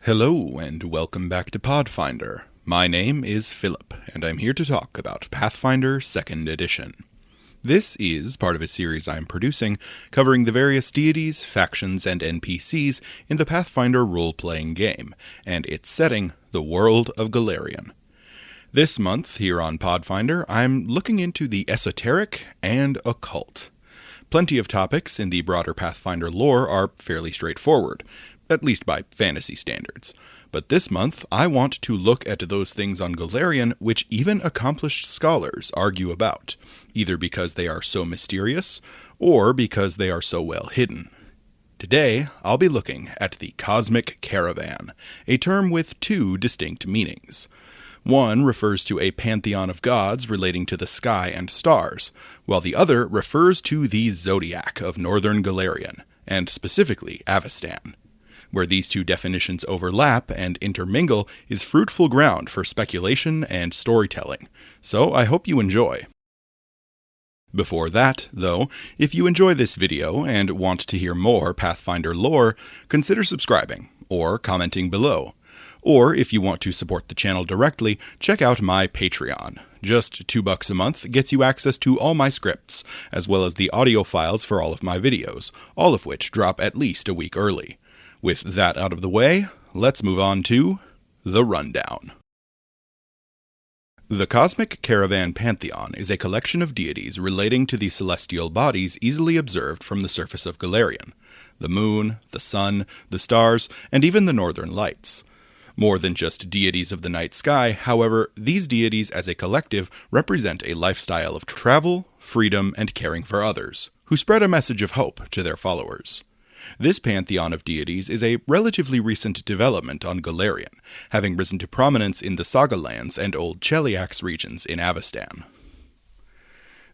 Hello, and welcome back to Pathfinder. My name is Philip, and I'm here to talk about Pathfinder 2nd Edition. This is part of a series I'm producing covering the various deities, factions, and NPCs in the Pathfinder role-playing game, and its setting, the world of Golarion. This month, here on Pathfinder, I'm looking into the esoteric and occult. Plenty of topics in the broader Pathfinder lore are fairly straightforward, at least by fantasy standards. But this month, I want to look at those things on Golarion which even accomplished scholars argue about, either because they are so mysterious, or because they are so well hidden. Today, I'll be looking at the Cosmic Caravan, a term with two distinct meanings. One refers to a pantheon of gods relating to the sky and stars, while the other refers to the zodiac of northern Golarion, and specifically Avestan. Where these two definitions overlap and intermingle is fruitful ground for speculation and storytelling, so I hope you enjoy. Before that, though, if you enjoy this video and want to hear more Pathfinder lore, consider subscribing, or commenting below. Or if you want to support the channel directly, check out my Patreon. Just $2 a month gets you access to all my scripts, as well as the audio files for all of my videos, all of which drop at least a week early. With that out of the way, let's move on to the rundown. The Cosmic Caravan Pantheon is a collection of deities relating to the celestial bodies easily observed from the surface of Golarion: the moon, the sun, the stars, and even the northern lights. More than just deities of the night sky, however, these deities as a collective represent a lifestyle of travel, freedom, and caring for others, who spread a message of hope to their followers. This pantheon of deities is a relatively recent development on Golarion, having risen to prominence in the Saga Lands and Old Cheliax regions in Avestan.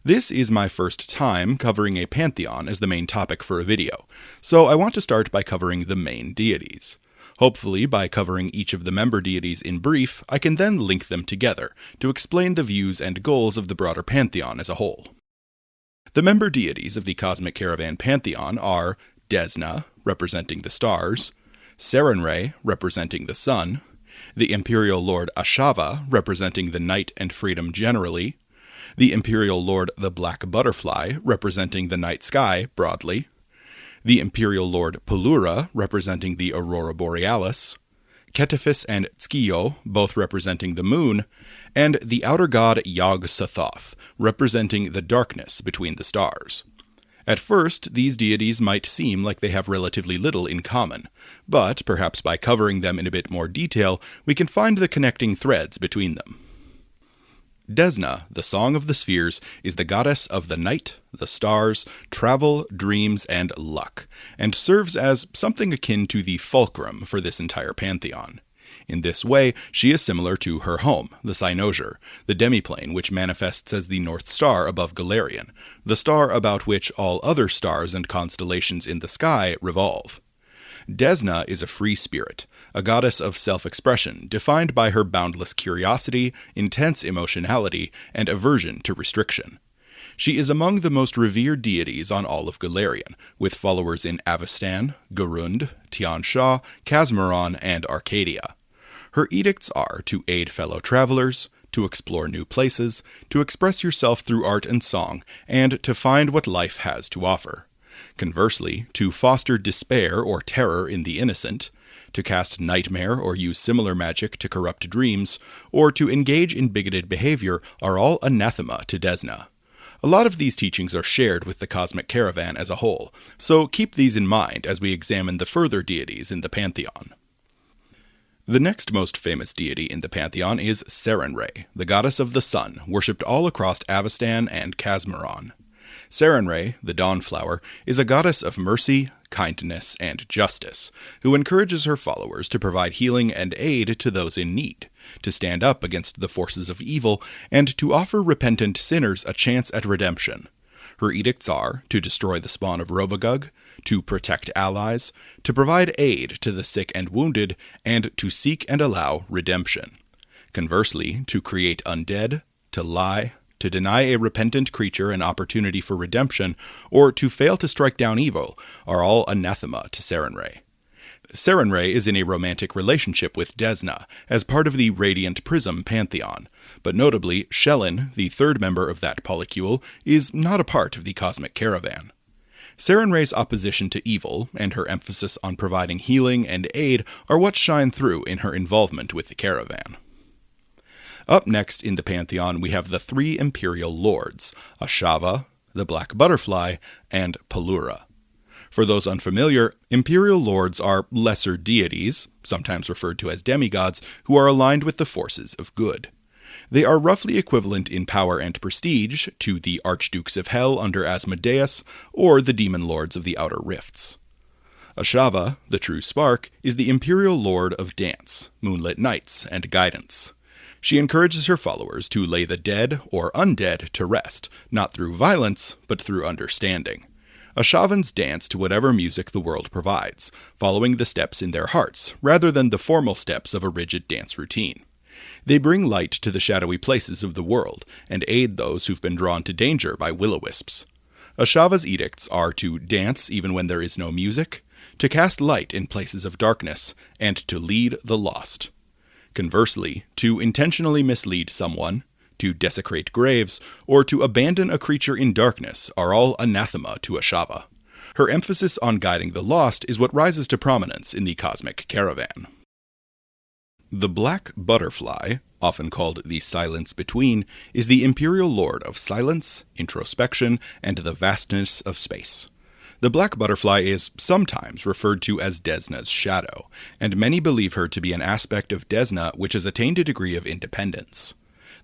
This is my first time covering a pantheon as the main topic for a video, so I want to start by covering the main deities. Hopefully, by covering each of the member deities in brief, I can then link them together to explain the views and goals of the broader pantheon as a whole. The member deities of the Cosmic Caravan Pantheon are Desna, representing the stars, Sarenrae, representing the sun, the Imperial Lord Ashava, representing the night and freedom generally, the Imperial Lord the Black Butterfly, representing the night sky broadly, the Imperial Lord Pelura, representing the Aurora Borealis, Ketefis and Tskio, both representing the moon, and the outer god Yog-Sothoth, representing the darkness between the stars. At first, these deities might seem like they have relatively little in common, but perhaps by covering them in a bit more detail, we can find the connecting threads between them. Desna, the Song of the Spheres, is the goddess of the night, the stars, travel, dreams, and luck, and serves as something akin to the fulcrum for this entire pantheon. In this way, she is similar to her home, the Cynosure, the demiplane which manifests as the North Star above Golarion, the star about which all other stars and constellations in the sky revolve. Desna is a free spirit, a goddess of self-expression defined by her boundless curiosity, intense emotionality, and aversion to restriction. She is among the most revered deities on all of Golarion, with followers in Avestan, Garund, Tian Sha, Casmeron, and Arcadia. Her edicts are to aid fellow travelers, to explore new places, to express yourself through art and song, and to find what life has to offer. Conversely, to foster despair or terror in the innocent, to cast nightmare or use similar magic to corrupt dreams, or to engage in bigoted behavior are all anathema to Desna. A lot of these teachings are shared with the Cosmic Caravan as a whole, so keep these in mind as we examine the further deities in the Pantheon. The next most famous deity in the Pantheon is Sarenrae, the goddess of the sun, worshipped all across Avestan and Casmeron. Sarenrae, the Dawnflower, is a goddess of mercy, kindness, and justice, who encourages her followers to provide healing and aid to those in need, to stand up against the forces of evil, and to offer repentant sinners a chance at redemption. Her edicts are to destroy the spawn of Rovagug, to protect allies, to provide aid to the sick and wounded, and to seek and allow redemption. Conversely, to create undead, to lie, to deny a repentant creature an opportunity for redemption, or to fail to strike down evil, are all anathema to Sarenrae. Sarenrae is in a romantic relationship with Desna, as part of the Radiant Prism Pantheon, but notably, Shelyn, the third member of that polycule, is not a part of the Cosmic Caravan. Sarenrae's opposition to evil, and her emphasis on providing healing and aid, are what shine through in her involvement with the Caravan. Up next in the Pantheon we have the three Imperial Lords, Ashava, the Black Butterfly, and Pelura. For those unfamiliar, Imperial Lords are lesser deities, sometimes referred to as demigods, who are aligned with the forces of good. They are roughly equivalent in power and prestige to the Archdukes of Hell under Asmodeus, or the Demon Lords of the Outer Rifts. Ashava, the True Spark, is the Imperial Lord of Dance, Moonlit Nights, and Guidance. She encourages her followers to lay the dead or undead to rest, not through violence, but through understanding. Ashavans dance to whatever music the world provides, following the steps in their hearts, rather than the formal steps of a rigid dance routine. They bring light to the shadowy places of the world, and aid those who've been drawn to danger by will-o-wisps. Ashava's edicts are to dance even when there is no music, to cast light in places of darkness, and to lead the lost. Conversely, to intentionally mislead someone, to desecrate graves, or to abandon a creature in darkness are all anathema to Ashava. Her emphasis on guiding the lost is what rises to prominence in the Cosmic Caravan. The Black Butterfly, often called the Silence Between, is the Imperial Lord of silence, introspection, and the vastness of space. The Black Butterfly is sometimes referred to as Desna's shadow, and many believe her to be an aspect of Desna which has attained a degree of independence.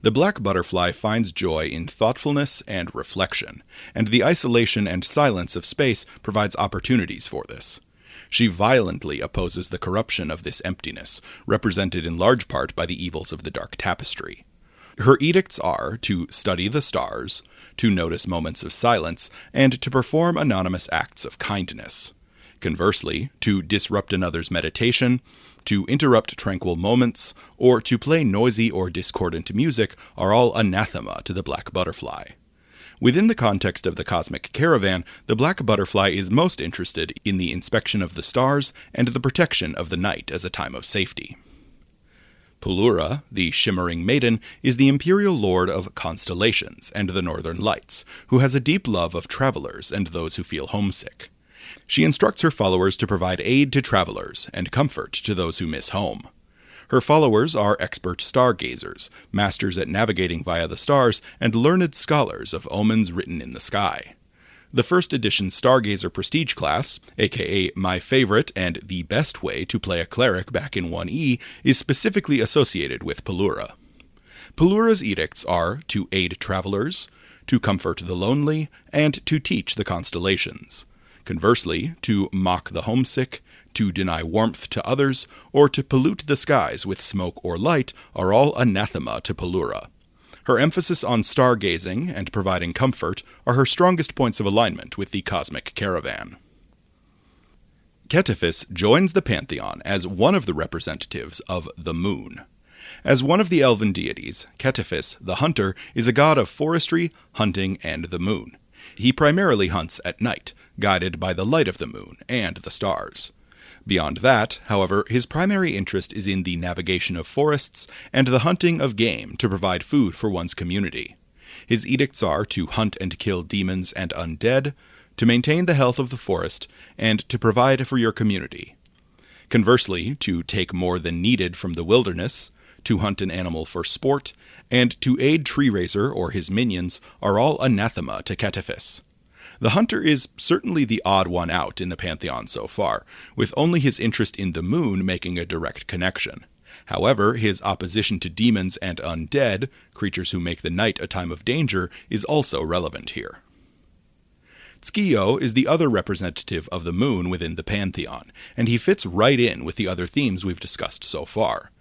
The Black Butterfly finds joy in thoughtfulness and reflection, and the isolation and silence of space provides opportunities for this. She violently opposes the corruption of this emptiness, represented in large part by the evils of the Dark Tapestry. Her edicts are to study the stars, to notice moments of silence, and to perform anonymous acts of kindness. Conversely, to disrupt another's meditation, to interrupt tranquil moments, or to play noisy or discordant music are all anathema to the Black Butterfly. Within the context of the Cosmic Caravan, the Black Butterfly is most interested in the inspection of the stars and the protection of the night as a time of safety. Pelura, the Shimmering Maiden, is the Imperial Lord of Constellations and the Northern Lights, who has a deep love of travelers and those who feel homesick. She instructs her followers to provide aid to travelers and comfort to those who miss home. Her followers are expert stargazers, masters at navigating via the stars, and learned scholars of omens written in the sky. The first edition Stargazer Prestige class, aka my favorite and the best way to play a cleric back in 1E, is specifically associated with Pelura. Pelura's edicts are to aid travelers, to comfort the lonely, and to teach the constellations. Conversely, to mock the homesick, to deny warmth to others, or to pollute the skies with smoke or light are all anathema to Pelura. Her emphasis on stargazing and providing comfort are her strongest points of alignment with the Cosmic Caravan. Ketiphys joins the Pantheon as one of the representatives of the moon. As one of the elven deities, Ketiphys, the hunter, is a god of forestry, hunting, and the moon. He primarily hunts at night, guided by the light of the moon and the stars. Beyond that, however, his primary interest is in the navigation of forests and the hunting of game to provide food for one's community. His edicts are to hunt and kill demons and undead, to maintain the health of the forest, and to provide for your community. Conversely, to take more than needed from the wilderness, to hunt an animal for sport, and to aid Tree Raiser or his minions are all anathema to Ketiphys. The hunter is certainly the odd one out in the Pantheon so far, with only his interest in the moon making a direct connection. However, his opposition to demons and undead, creatures who make the night a time of danger, is also relevant here. Tskio is the other representative of the moon within the Pantheon, and he fits right in with the other themes we've discussed so far.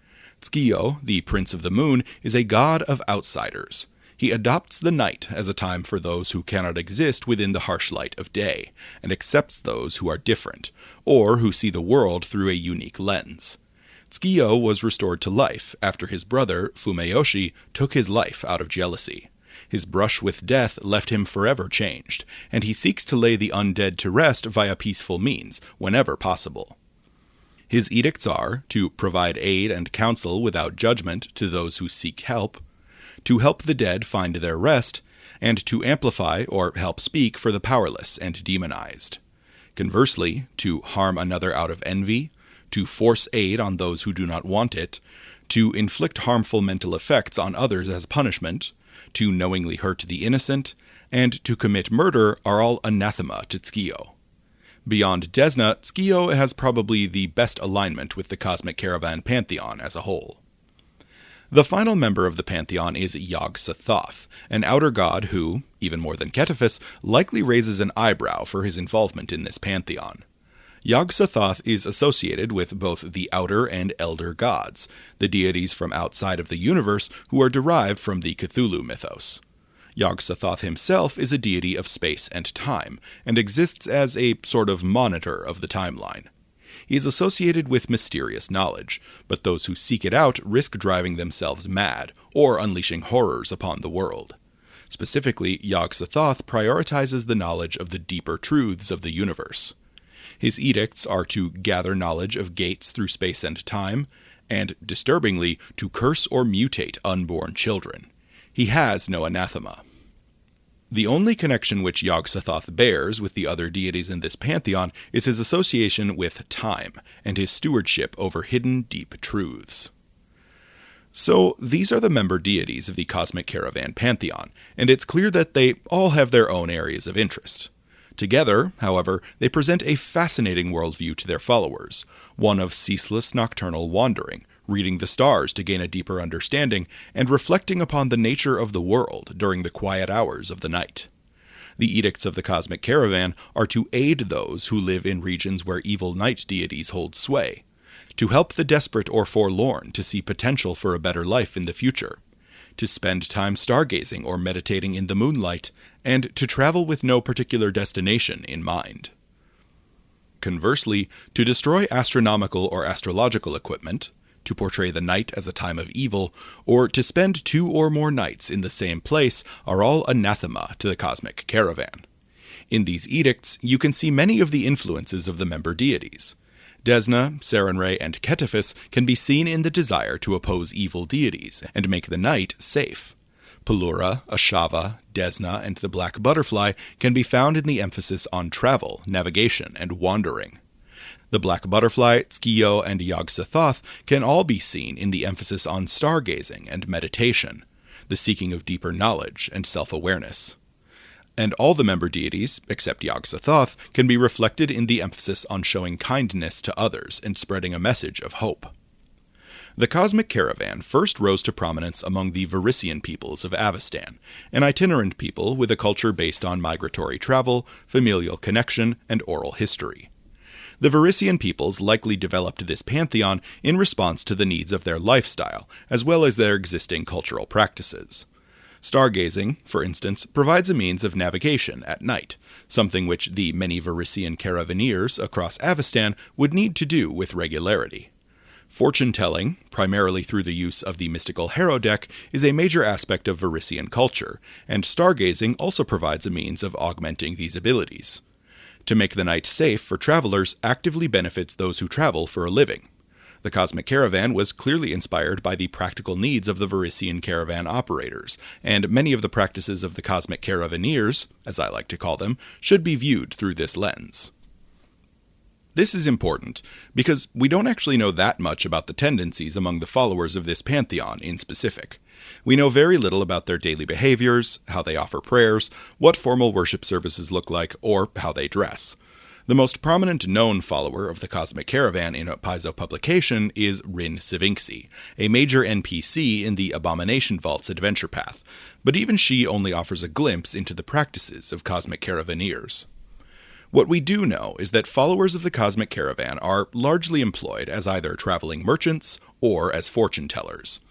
Tskio, the Prince of the Moon, is a god of outsiders. He adopts the night as a time for those who cannot exist within the harsh light of day, and accepts those who are different, or who see the world through a unique lens. Tskio was restored to life after his brother, Fumeyoshi, took his life out of jealousy. His brush with death left him forever changed, and he seeks to lay the undead to rest via peaceful means, whenever possible. His edicts are to provide aid and counsel without judgment to those who seek help, to help the dead find their rest, and to amplify or help speak for the powerless and demonized. Conversely, to harm another out of envy, to force aid on those who do not want it, to inflict harmful mental effects on others as punishment, to knowingly hurt the innocent, and to commit murder are all anathema to Tskio. Beyond Desna, Tskio has probably the best alignment with the Cosmic Caravan Pantheon as a whole. The final member of the Pantheon is Yog-Sothoth, an outer god who, even more than Ketephes, likely raises an eyebrow for his involvement in this pantheon. Yog-Sothoth is associated with both the outer and elder gods, the deities from outside of the universe who are derived from the Cthulhu mythos. Yog-Sothoth himself is a deity of space and time, and exists as a sort of monitor of the timeline. He is associated with mysterious knowledge, but those who seek it out risk driving themselves mad, or unleashing horrors upon the world. Specifically, Yog-Sothoth prioritizes the knowledge of the deeper truths of the universe. His edicts are to gather knowledge of gates through space and time, and, disturbingly, to curse or mutate unborn children. He has no anathema. The only connection which Yog-Sothoth bears with the other deities in this pantheon is his association with time, and his stewardship over hidden deep truths. So, these are the member deities of the Cosmic Caravan pantheon, and it's clear that they all have their own areas of interest. Together, however, they present a fascinating worldview to their followers, one of ceaseless nocturnal wandering, reading the stars to gain a deeper understanding, and reflecting upon the nature of the world during the quiet hours of the night. The edicts of the Cosmic Caravan are to aid those who live in regions where evil night deities hold sway, to help the desperate or forlorn to see potential for a better life in the future, to spend time stargazing or meditating in the moonlight, and to travel with no particular destination in mind. Conversely, to destroy astronomical or astrological equipment, to portray the night as a time of evil, or to spend 2 or more nights in the same place are all anathema to the Cosmic Caravan. In these edicts, you can see many of the influences of the member deities. Desna, Sarenrae, and Ketephes can be seen in the desire to oppose evil deities and make the night safe. Pelura, Ashava, Desna, and the Black Butterfly can be found in the emphasis on travel, navigation, and wandering. The Black Butterfly, Tskio, and Yog-Sothoth can all be seen in the emphasis on stargazing and meditation, the seeking of deeper knowledge and self-awareness. And all the member deities, except Yog-Sothoth, can be reflected in the emphasis on showing kindness to others and spreading a message of hope. The Cosmic Caravan first rose to prominence among the Varisian peoples of Avestan, an itinerant people with a culture based on migratory travel, familial connection, and oral history. The Varisian peoples likely developed this pantheon in response to the needs of their lifestyle, as well as their existing cultural practices. Stargazing, for instance, provides a means of navigation at night, something which the many Varisian caravaneers across Avestan would need to do with regularity. Fortune-telling, primarily through the use of the mystical harrow deck, is a major aspect of Varisian culture, and stargazing also provides a means of augmenting these abilities. To make the night safe for travelers actively benefits those who travel for a living. The Cosmic Caravan was clearly inspired by the practical needs of the Varisian caravan operators, and many of the practices of the Cosmic Caravaneers, as I like to call them, should be viewed through this lens. This is important, because we don't actually know that much about the tendencies among the followers of this pantheon in specific. We know very little about their daily behaviors, how they offer prayers, what formal worship services look like, or how they dress. The most prominent known follower of the Cosmic Caravan in a Paizo publication is Rin Sivinxi, a major NPC in the Abomination Vault's adventure path, but even she only offers a glimpse into the practices of Cosmic Caravaneers. What we do know is that followers of the Cosmic Caravan are largely employed as either traveling merchants or as fortune-tellers.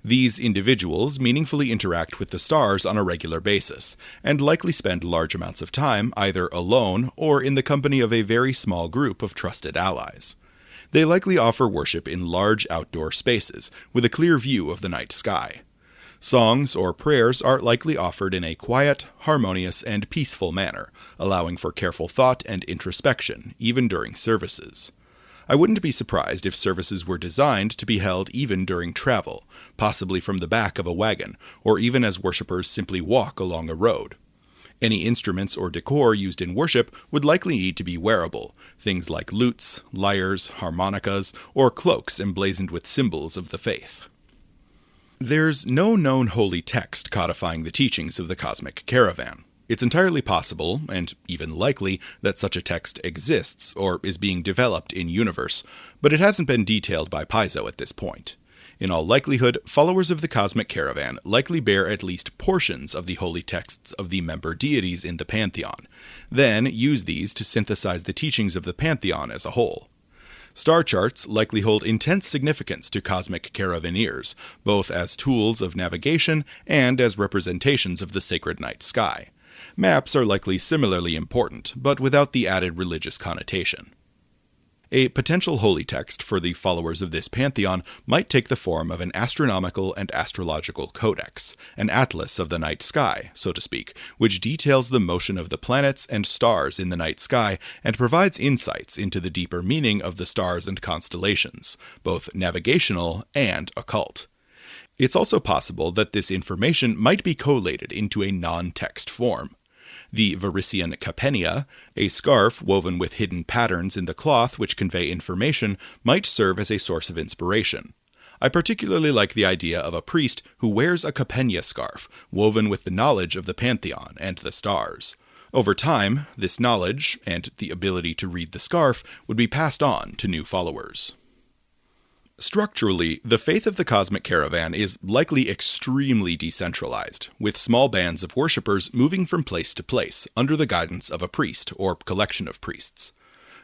These individuals meaningfully interact with the stars on a regular basis, and likely spend large amounts of time either alone or in the company of a very small group of trusted allies. They likely offer worship in large outdoor spaces, with a clear view of the night sky. Songs or prayers are likely offered in a quiet, harmonious, and peaceful manner, allowing for careful thought and introspection, even during services. I wouldn't be surprised if services were designed to be held even during travel, possibly from the back of a wagon, or even as worshippers simply walk along a road. Any instruments or decor used in worship would likely need to be wearable, things like lutes, lyres, harmonicas, or cloaks emblazoned with symbols of the faith. There's no known holy text codifying the teachings of the Cosmic Caravan. It's entirely possible, and even likely, that such a text exists or is being developed in universe, but it hasn't been detailed by Paizo at this point. In all likelihood, followers of the Cosmic Caravan likely bear at least portions of the holy texts of the member deities in the Pantheon, then use these to synthesize the teachings of the Pantheon as a whole. Star charts likely hold intense significance to Cosmic Caravaneers, both as tools of navigation and as representations of the sacred night sky. Maps are likely similarly important, but without the added religious connotation. A potential holy text for the followers of this pantheon might take the form of an astronomical and astrological codex, an atlas of the night sky, so to speak, which details the motion of the planets and stars in the night sky and provides insights into the deeper meaning of the stars and constellations, both navigational and occult. It's also possible that this information might be collated into a non-text form. The Varisian capenia, a scarf woven with hidden patterns in the cloth which convey information, might serve as a source of inspiration. I particularly like the idea of a priest who wears a capenia scarf, woven with the knowledge of the Pantheon and the stars. Over time, this knowledge, and the ability to read the scarf, would be passed on to new followers. Structurally, the faith of the Cosmic Caravan is likely extremely decentralized, with small bands of worshippers moving from place to place under the guidance of a priest or collection of priests.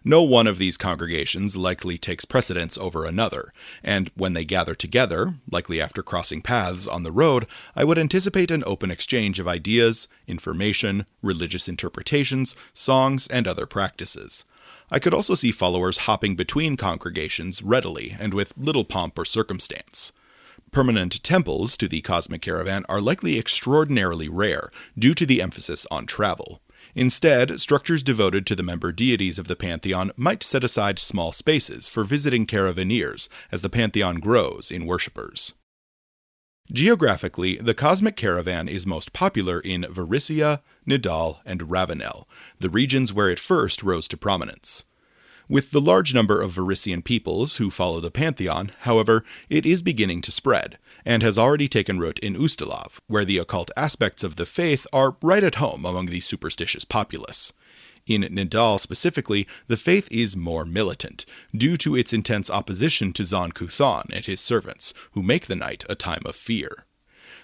No one of these congregations likely takes precedence over another, and when they gather together, likely after crossing paths on the road, I would anticipate an open exchange of ideas, information, religious interpretations, songs, and other practices. I could also see followers hopping between congregations readily and with little pomp or circumstance. Permanent temples to the Cosmic Caravan are likely extraordinarily rare due to the emphasis on travel. Instead, structures devoted to the member deities of the Pantheon might set aside small spaces for visiting caravaneers as the Pantheon grows in worshippers. Geographically, the Cosmic Caravan is most popular in Varisia, Nidal, and Ravenel, the regions where it first rose to prominence. With the large number of Varisian peoples who follow the Pantheon, however, it is beginning to spread, and has already taken root in Ustalav, where the occult aspects of the faith are right at home among the superstitious populace. In Nidal specifically, the faith is more militant, due to its intense opposition to Zon Kuthan and his servants, who make the night a time of fear.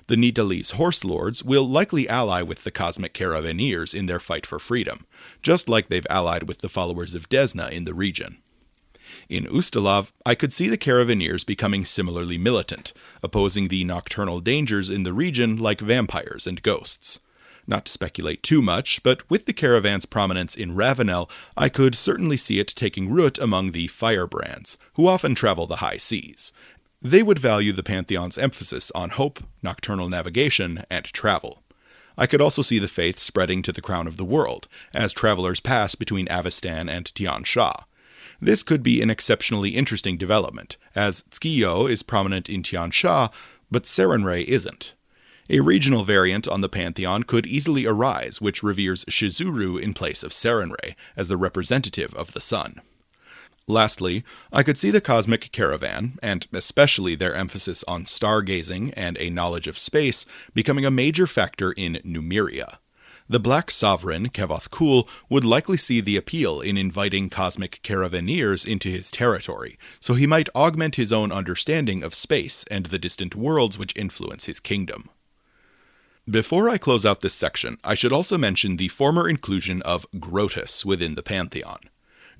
The Nidalese horse lords will likely ally with the Cosmic Caravaneers in their fight for freedom, just like they've allied with the followers of Desna in the region. In Ustalav, I could see the Caravaneers becoming similarly militant, opposing the nocturnal dangers in the region like vampires and ghosts. Not to speculate too much, but with the caravan's prominence in Ravenel, I could certainly see it taking root among the firebrands, who often travel the high seas. They would value the Pantheon's emphasis on hope, nocturnal navigation, and travel. I could also see the faith spreading to the crown of the world, as travelers pass between Avestan and Tian Sha. This could be an exceptionally interesting development, as Tskio is prominent in Tian Sha, but Sarenrae isn't. A regional variant on the Pantheon could easily arise which reveres Shizuru in place of Sarenrae as the representative of the sun. Lastly, I could see the Cosmic Caravan, and especially their emphasis on stargazing and a knowledge of space, becoming a major factor in Numeria. The Black Sovereign, Kevoth Kul, would likely see the appeal in inviting Cosmic Caravaneers into his territory, so he might augment his own understanding of space and the distant worlds which influence his kingdom. Before I close out this section, I should also mention the former inclusion of Grotus within the Pantheon.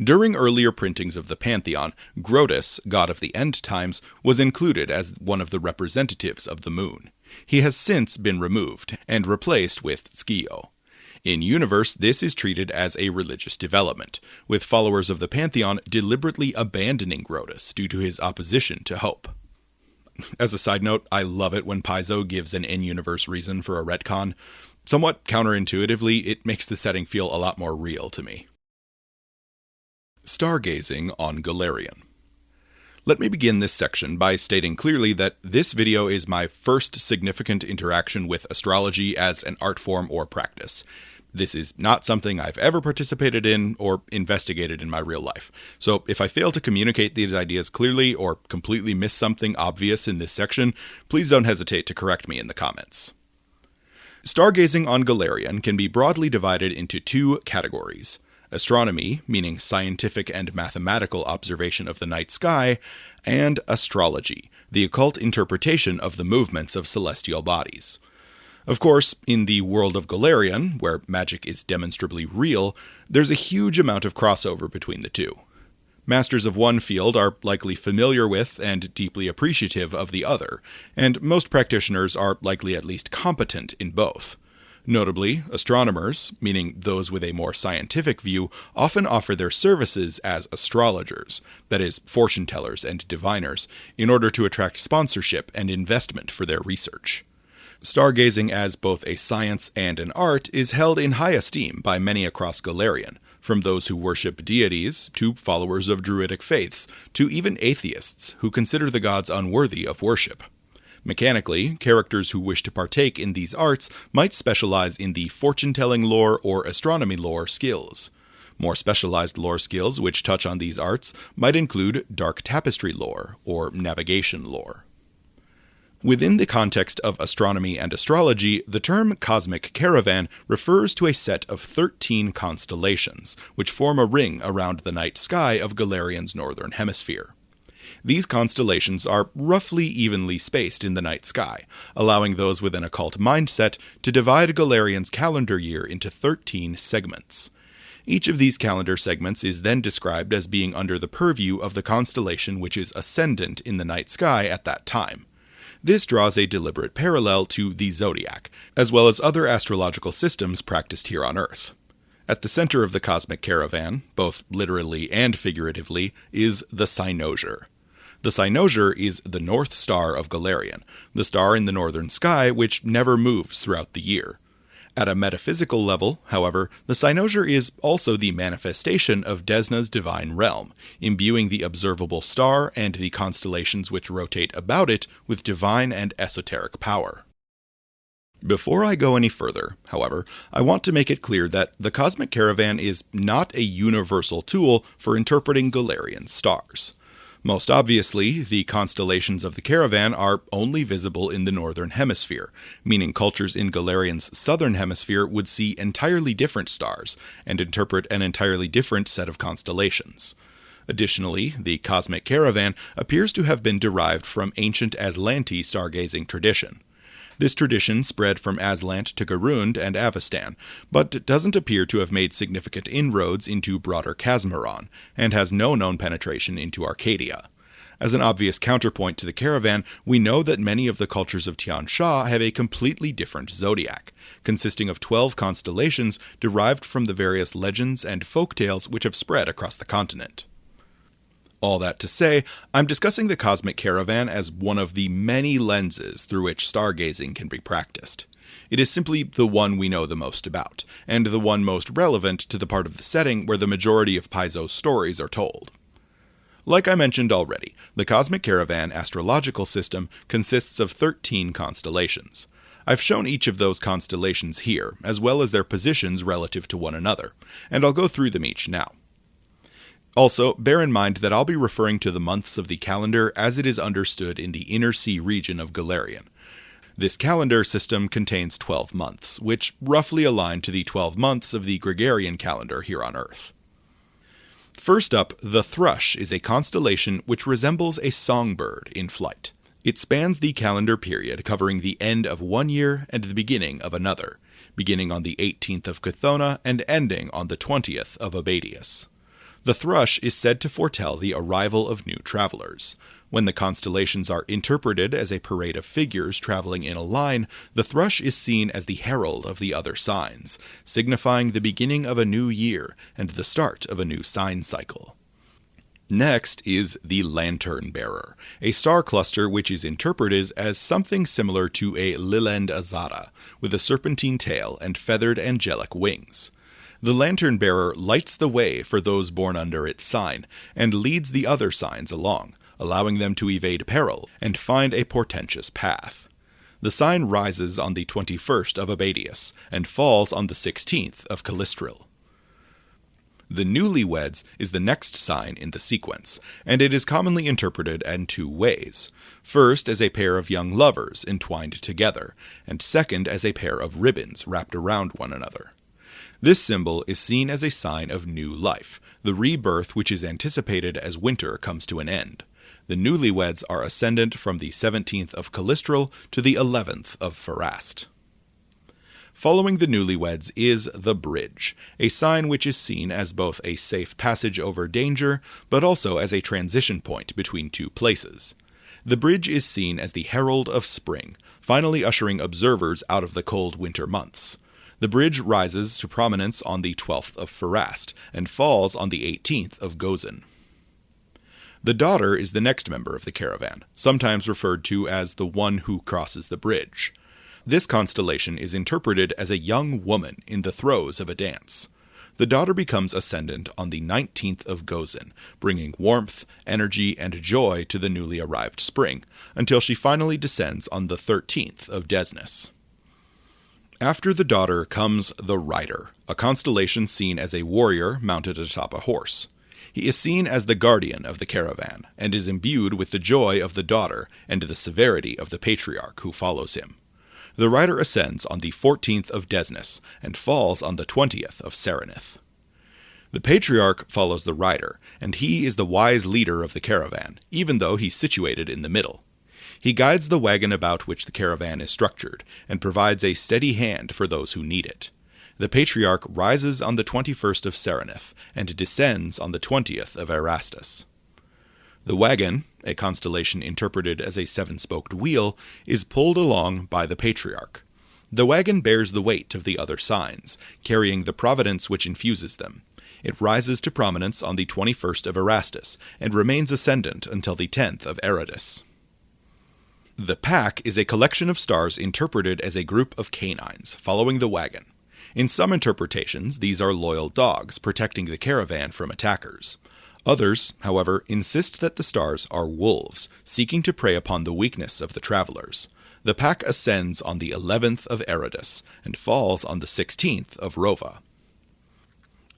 During earlier printings of the Pantheon, Grotus, god of the end times, was included as one of the representatives of the moon. He has since been removed and replaced with Tskio. In universe, this is treated as a religious development, with followers of the Pantheon deliberately abandoning Grotus due to his opposition to hope. As a side note, I love it when Paizo gives an in-universe reason for a retcon. Somewhat counterintuitively, it makes the setting feel a lot more real to me. Stargazing on Golarion. Let me begin this section by stating clearly that this video is my first significant interaction with astrology as an art form or practice. This is not something I've ever participated in or investigated in my real life. So if I fail to communicate these ideas clearly or completely miss something obvious in this section, please don't hesitate to correct me in the comments. Stargazing on Golarion can be broadly divided into two categories. Astronomy, meaning scientific and mathematical observation of the night sky, and astrology, the occult interpretation of the movements of celestial bodies. Of course, in the world of Golarion, where magic is demonstrably real, there's a huge amount of crossover between the two. Masters of one field are likely familiar with and deeply appreciative of the other, and most practitioners are likely at least competent in both. Notably, astronomers, meaning those with a more scientific view, often offer their services as astrologers, that is, fortune tellers and diviners, in order to attract sponsorship and investment for their research. Stargazing as both a science and an art is held in high esteem by many across Golarion, from those who worship deities, to followers of druidic faiths, to even atheists who consider the gods unworthy of worship. Mechanically, characters who wish to partake in these arts might specialize in the fortune-telling lore or astronomy lore skills. More specialized lore skills which touch on these arts might include dark tapestry lore or navigation lore. Within the context of astronomy and astrology, the term Cosmic Caravan refers to a set of 13 constellations, which form a ring around the night sky of Golarion's northern hemisphere. These constellations are roughly evenly spaced in the night sky, allowing those with an occult mindset to divide Golarion's calendar year into 13 segments. Each of these calendar segments is then described as being under the purview of the constellation which is ascendant in the night sky at that time. This draws a deliberate parallel to the zodiac, as well as other astrological systems practiced here on Earth. At the center of the Cosmic Caravan, both literally and figuratively, is the cynosure. The cynosure is the North Star of Golarion, the star in the northern sky which never moves throughout the year. At a metaphysical level, however, the cynosure is also the manifestation of Desna's divine realm, imbuing the observable star and the constellations which rotate about it with divine and esoteric power. Before I go any further, however, I want to make it clear that the Cosmic Caravan is not a universal tool for interpreting Golarion's stars. Most obviously, the constellations of the caravan are only visible in the northern hemisphere, meaning cultures in Golarion's southern hemisphere would see entirely different stars and interpret an entirely different set of constellations. Additionally, the Cosmic Caravan appears to have been derived from ancient Aslanti stargazing tradition. This tradition spread from Aslant to Garund and Avestan, but doesn't appear to have made significant inroads into broader Casmaron, and has no known penetration into Arcadia. As an obvious counterpoint to the caravan, we know that many of the cultures of Tian Sha have a completely different zodiac, consisting of 12 constellations derived from the various legends and folktales which have spread across the continent. All that to say, I'm discussing the Cosmic Caravan as one of the many lenses through which stargazing can be practiced. It is simply the one we know the most about, and the one most relevant to the part of the setting where the majority of Paizo's stories are told. Like I mentioned already, the Cosmic Caravan astrological system consists of 13 constellations. I've shown each of those constellations here, as well as their positions relative to one another, and I'll go through them each now. Also, bear in mind that I'll be referring to the months of the calendar as it is understood in the Inner Sea region of Golarion. This calendar system contains 12 months, which roughly align to the 12 months of the Gregorian calendar here on Earth. First up, the Thrush is a constellation which resembles a songbird in flight. It spans the calendar period, covering the end of one year and the beginning of another, beginning on the 18th of Chthona and ending on the 20th of Abadius. The thrush is said to foretell the arrival of new travelers. When the constellations are interpreted as a parade of figures traveling in a line, the thrush is seen as the herald of the other signs, signifying the beginning of a new year and the start of a new sign cycle. Next is the Lantern Bearer, a star cluster which is interpreted as something similar to a Lilend Azada, with a serpentine tail and feathered angelic wings. The lantern-bearer lights the way for those born under its sign, and leads the other signs along, allowing them to evade peril and find a portentous path. The sign rises on the 21st of Abadius, and falls on the 16th of Callistril. The newlyweds is the next sign in the sequence, and it is commonly interpreted in two ways. First, as a pair of young lovers entwined together, and second, as a pair of ribbons wrapped around one another. This symbol is seen as a sign of new life, the rebirth which is anticipated as winter comes to an end. The newlyweds are ascendant from the 17th of Callistril to the 11th of Pharast. Following the newlyweds is the bridge, a sign which is seen as both a safe passage over danger, but also as a transition point between two places. The bridge is seen as the herald of spring, finally ushering observers out of the cold winter months. The bridge rises to prominence on the 12th of Pharast, and falls on the 18th of Gozan. The daughter is the next member of the caravan, sometimes referred to as the one who crosses the bridge. This constellation is interpreted as a young woman in the throes of a dance. The daughter becomes ascendant on the 19th of Gozan, bringing warmth, energy, and joy to the newly arrived spring, until she finally descends on the 13th of Desnus. After the daughter comes the rider, a constellation seen as a warrior mounted atop a horse. He is seen as the guardian of the caravan, and is imbued with the joy of the daughter and the severity of the patriarch who follows him. The rider ascends on the 14th of Desnus, and falls on the 20th of Serenith. The patriarch follows the rider, and he is the wise leader of the caravan, even though he's situated in the middle. He guides the wagon about which the caravan is structured, and provides a steady hand for those who need it. The patriarch rises on the 21st of Serenith, and descends on the 20th of Erastus. The wagon, a constellation interpreted as a seven-spoked wheel, is pulled along by the patriarch. The wagon bears the weight of the other signs, carrying the providence which infuses them. It rises to prominence on the 21st of Erastus, and remains ascendant until the 10th of Eridus. The pack is a collection of stars interpreted as a group of canines, following the wagon. In some interpretations, these are loyal dogs protecting the caravan from attackers. Others, however, insist that the stars are wolves, seeking to prey upon the weakness of the travelers. The pack ascends on the 11th of Eridus, and falls on the 16th of Rova.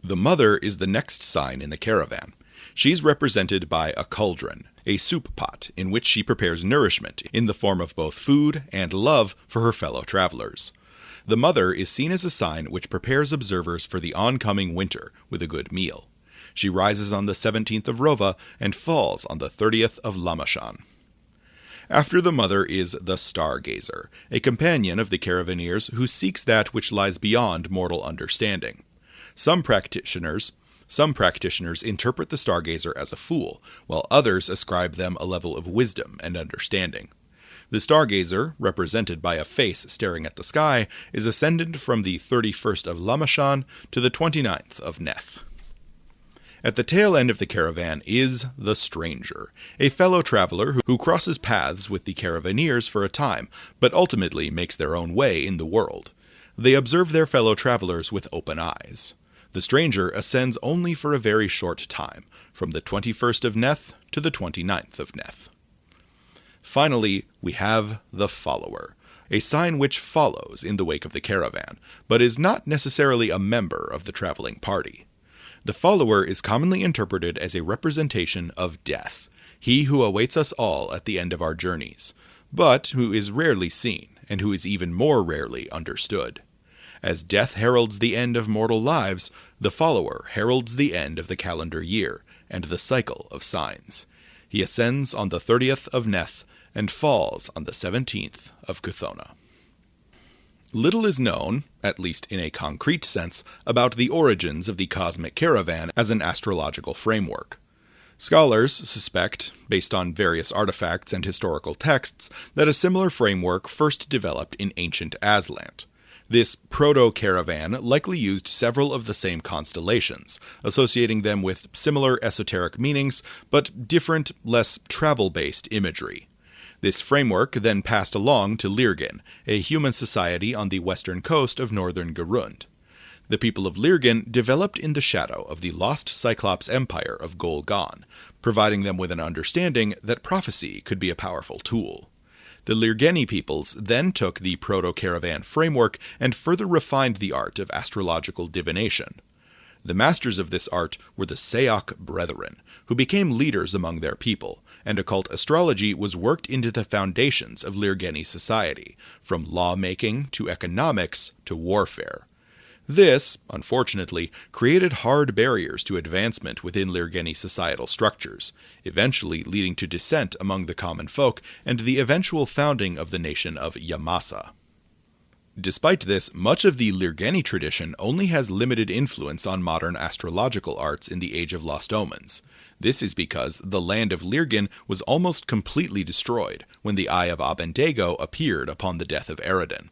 The mother is the next sign in the caravan. She's represented by a cauldron, a soup pot in which she prepares nourishment in the form of both food and love for her fellow travelers. The mother is seen as a sign which prepares observers for the oncoming winter with a good meal. She rises on the 17th of Rova, and falls on the 30th of Lamachan. After the mother is the Stargazer, a companion of the caravaneers who seeks that which lies beyond mortal understanding. Some practitioners interpret the Stargazer as a fool, while others ascribe them a level of wisdom and understanding. The Stargazer, represented by a face staring at the sky, is ascendant from the 31st of Lamachan to the 29th of Neth. At the tail end of the caravan is the Stranger, a fellow traveler who crosses paths with the caravaneers for a time, but ultimately makes their own way in the world. They observe their fellow travelers with open eyes. The Stranger ascends only for a very short time, from the 21st of Neth to the 29th of Neth. Finally, we have the Follower, a sign which follows in the wake of the caravan, but is not necessarily a member of the traveling party. The Follower is commonly interpreted as a representation of death, he who awaits us all at the end of our journeys, but who is rarely seen, and who is even more rarely understood. As death heralds the end of mortal lives, the Follower heralds the end of the calendar year, and the cycle of signs. He ascends on the 30th of Neth, and falls on the 17th of Cuthona. Little is known, at least in a concrete sense, about the origins of the Cosmic Caravan as an astrological framework. Scholars suspect, based on various artifacts and historical texts, that a similar framework first developed in ancient Aslant. This proto-caravan likely used several of the same constellations, associating them with similar esoteric meanings, but different, less travel-based imagery. This framework then passed along to Lirgin, a human society on the western coast of northern Garund. The people of Lyrgin developed in the shadow of the lost Cyclops empire of Golarion, providing them with an understanding that prophecy could be a powerful tool. The Lyrgeni peoples then took the Proto-Caravan framework and further refined the art of astrological divination. The masters of this art were the Seok Brethren, who became leaders among their people, and occult astrology was worked into the foundations of Lyrgeni society, from lawmaking to economics to warfare. This, unfortunately, created hard barriers to advancement within Lyrgeni societal structures, eventually leading to dissent among the common folk and the eventual founding of the nation of Yamasa. Despite this, much of the Lyrgeni tradition only has limited influence on modern astrological arts in the Age of Lost Omens. This is because the land of Lyrgin was almost completely destroyed when the Eye of Abendago appeared upon the death of Eredin.